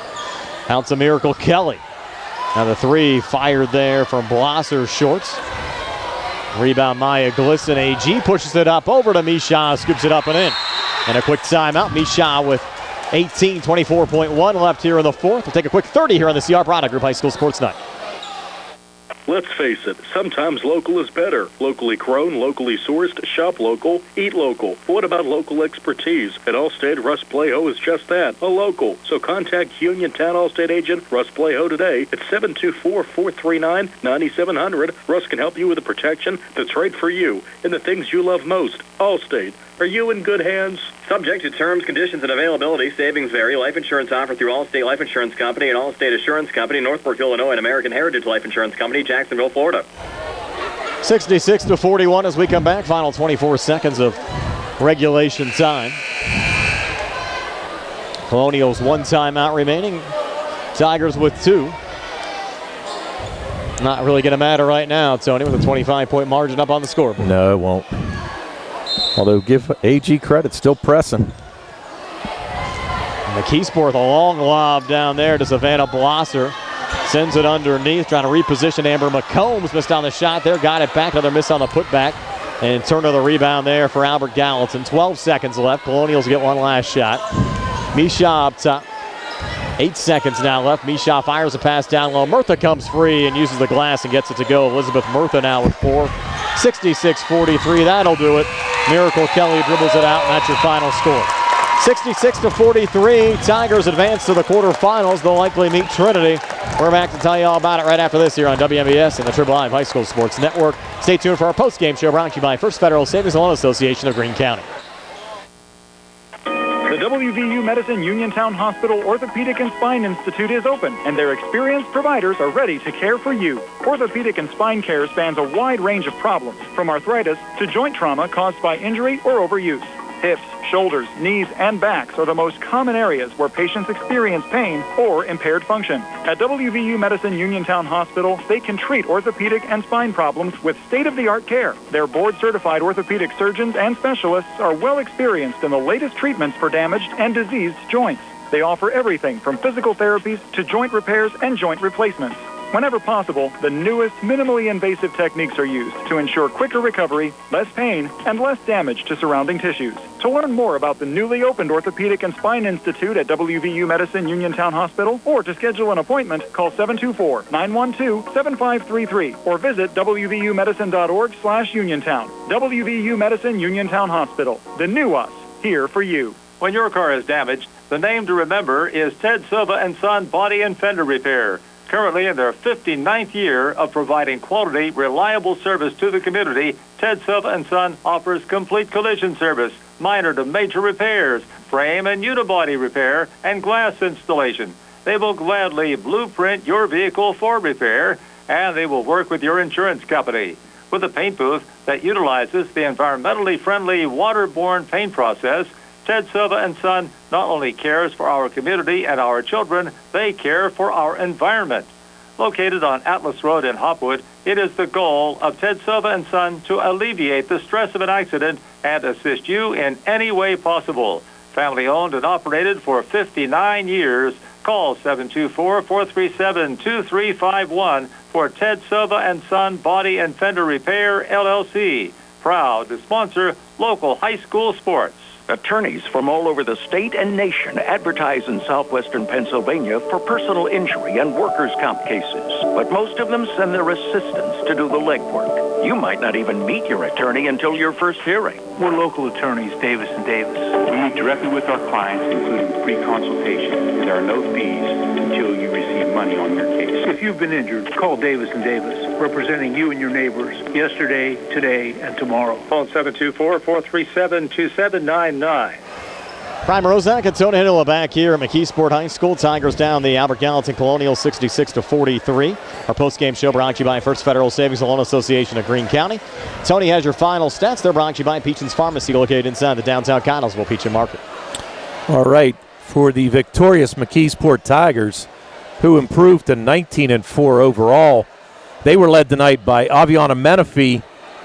out to Miracle Kelly. Now the three fired there from Blosser shorts. Rebound Maya Glisson. AG pushes it up over to Misha, scoops it up and in. And a quick timeout. Misha with 18, 24.1 left here in the fourth. We'll take a quick 30 here on the CR Product Group High School Sports Night. Let's face it, sometimes local is better. Locally grown, locally sourced, shop local, eat local. But what about local expertise? At Allstate, Russ Playho is just that, a local. So contact Uniontown Allstate agent Russ Playho today at 724-439-9700. Russ can help you with the protection that's right for you and the things you love most. Allstate. Are you in good hands? Subject to terms, conditions, and availability. Savings vary. Life insurance offered through Allstate Life Insurance Company and Allstate Assurance Company, Northbrook, Illinois, and American Heritage Life Insurance Company, Jacksonville, Florida. 66-41 as we come back. Final 24 seconds of regulation time. Colonials 1 timeout remaining. Tigers with 2. Not really going to matter right now, Tony, with a 25-point margin up on the scoreboard. No, it won't. Although give AG credit, still pressing. McKeesport, a long lob down there to Savannah Blosser. Sends it underneath, trying to reposition Amber McCombs. Missed on the shot there, got it back. Another miss on the putback. And Turner the rebound there for Albert Gallatin. 12 seconds left. Colonials get one last shot. Misha up top. 8 seconds now left. Misha fires a pass down low. Murtha comes free and uses the glass and gets it to go. Elizabeth Murtha now with 4. 66-43, that'll do it. Miracle Kelly dribbles it out, and that's your final score. 66-43, Tigers advance to the quarterfinals. They'll likely meet Trinity. We're back to tell you all about it right after this here on WMBS and the Triple I High School Sports Network. Stay tuned for our post-game show brought to you by First Federal Savings and Loan Association of Greene County. The WVU Medicine Uniontown Hospital Orthopedic and Spine Institute is open, and their experienced providers are ready to care for you. Orthopedic and spine care spans a wide range of problems, from arthritis to joint trauma caused by injury or overuse. Hips, shoulders, knees, and backs are the most common areas where patients experience pain or impaired function. At WVU Medicine Uniontown Hospital, they can treat orthopedic and spine problems with state-of-the-art care. Their board-certified orthopedic surgeons and specialists are well experienced in the latest treatments for damaged and diseased joints. They offer everything from physical therapies to joint repairs and joint replacements. Whenever possible, the newest, minimally invasive techniques are used to ensure quicker recovery, less pain, and less damage to surrounding tissues. To learn more about the newly opened Orthopedic and Spine Institute at WVU Medicine Uniontown Hospital, or to schedule an appointment, call 724-912-7533 or visit wvumedicine.org/Uniontown. WVU Medicine Uniontown Hospital. The new us, here for you. When your car is damaged, the name to remember is Ted Silva & Son Body and Fender Repair. Currently in their 59th year of providing quality, reliable service to the community, Ted Silva & Son offers complete collision service, minor to major repairs, frame and unibody repair, and glass installation. They will gladly blueprint your vehicle for repair, and they will work with your insurance company. With a paint booth that utilizes the environmentally friendly waterborne paint process, Ted Silva & Son not only cares for our community and our children, they care for our environment. located on Atlas Road in Hopwood. It is the goal of Ted Silva and Son to alleviate the stress of an accident and assist you in any way possible. Family owned and operated for 59 years. Call 724-437-2351 for Ted Silva and Son Body and Fender Repair, LLC. Proud to sponsor local high school sports. Attorneys from all over the state and nation advertise in southwestern Pennsylvania for personal injury and workers' comp cases. But most of them send their assistants to do the legwork. You might not even meet your attorney until your first hearing. We're local attorneys, Davis & Davis. We meet directly with our clients, including free consultation. There are no fees until you receive money on your case. If you've been injured, call Davis & Davis, representing you and your neighbors yesterday, today, and tomorrow. Phone 724-437-2799. Prime Rosac and Tony Hinola back here at McKeesport High School. Tigers down the Albert Gallatin Colonial 66-43. Our post-game show brought to you by First Federal Savings and Loan Association of Greene County. Tony has your final stats. They're brought to you by Peachin's Pharmacy, located inside the downtown Connellsville Peachin Market. All right, for the victorious McKeesport Tigers, who improved to 19-4 overall, they were led tonight by Aviana Menifee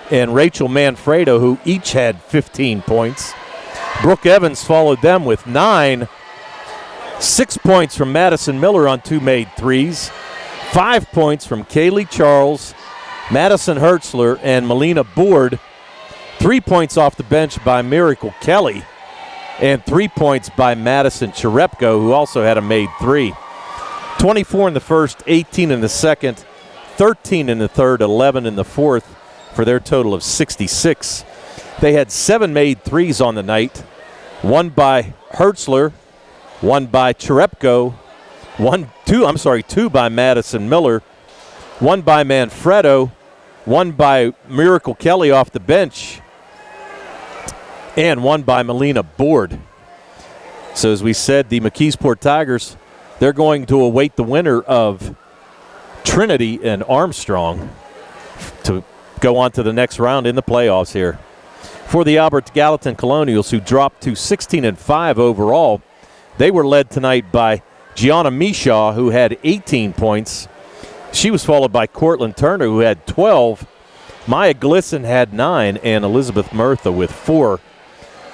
and Rachel Manfredo, who each had 15 points. Brooke Evans followed them with 9. 6 points from Madison Miller on 2 made threes. 5 points from Kaylee Charles, Madison Hertzler, and Melina Board. 3 points off the bench by Miracle Kelly. And 3 points by Madison Cherepko, who also had a made three. 24 in the first, 18 in the second, 13 in the third, 11 in the fourth, for their total of 66. They had 7 made threes on the night, 1 by Hertzler, 1 by Cherepko, 2 by Madison Miller, 1 by Manfredo, 1 by Miracle Kelly off the bench, and 1 by Melina Board. So as we said, the McKeesport Tigers, they're going to await the winner of Trinity and Armstrong to go on to the next round in the playoffs here. For the Albert Gallatin Colonials, who dropped to 16-5 overall, they were led tonight by Gianna Mishaw, who had 18 points. She was followed by Cortland Turner, who had 12. Maya Glisson had 9, and Elizabeth Murtha with 4.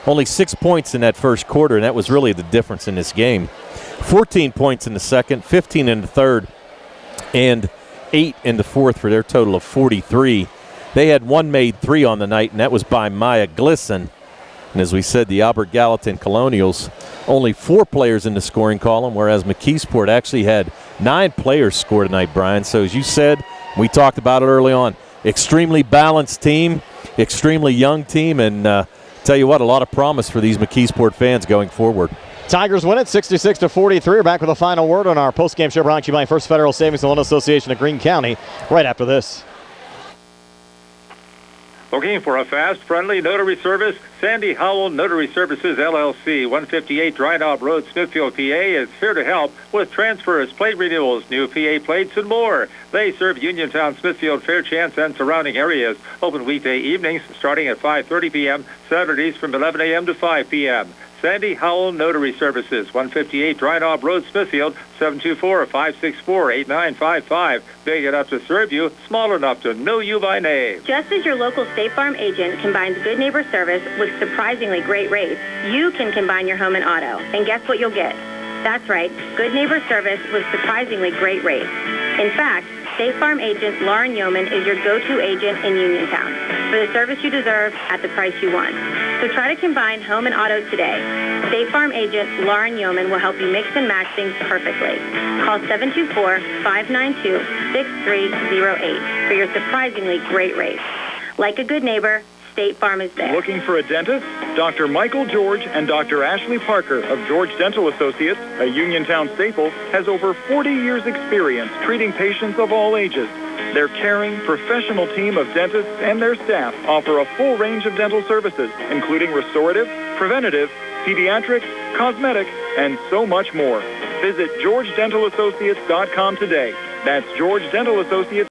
Only 6 points in that first quarter, and that was really the difference in this game. 14 points in the second, 15 in the third, and 8 in the fourth for their total of 43. They had 1 made three on the night, and that was by Maya Glisson. And as we said, the Albert Gallatin Colonials, only 4 players in the scoring column, whereas McKeesport actually had 9 players score tonight, Brian. So as you said, we talked about it early on, extremely balanced team, extremely young team, and tell you what, a lot of promise for these McKeesport fans going forward. Tigers win it 66-43. We're back with a final word on our post-game show brought to you by First Federal Savings and Loan Association of Greene County right after this. Looking for a fast, friendly notary service? Sandy Howell Notary Services, LLC, 158 Dry Knob Road, Smithfield, PA, is here to help with transfers, plate renewals, new PA plates, and more. They serve Uniontown, Smithfield, Fairchance, and surrounding areas. Open weekday evenings starting at 5:30 p.m., Saturdays from 11 a.m. to 5 p.m. Sandy Howell Notary Services, 158 Dry Knob Road, Smithfield, 724-564-8955. Big enough to serve you, small enough to know you by name. Just as your local State Farm agent combines good neighbor service with surprisingly great rates, you can combine your home and auto. And guess what you'll get? That's right, good neighbor service with surprisingly great rates. In fact, State Farm agent Lauren Yeoman is your go-to agent in Uniontown for the service you deserve at the price you want. So try to combine home and auto today. State Farm agent Lauren Yeoman will help you mix and match things perfectly. Call 724-592-6308 for your surprisingly great rates. Like a good neighbor, State Farm is there. Looking for a dentist? Dr. Michael George and Dr. Ashley Parker of George Dental Associates, a Uniontown staple, has over 40 years' experience treating patients of all ages. Their caring, professional team of dentists and their staff offer a full range of dental services, including restorative, preventative, pediatric, cosmetic, and so much more. Visit GeorgeDentalAssociates.com today. That's George Dental Associates.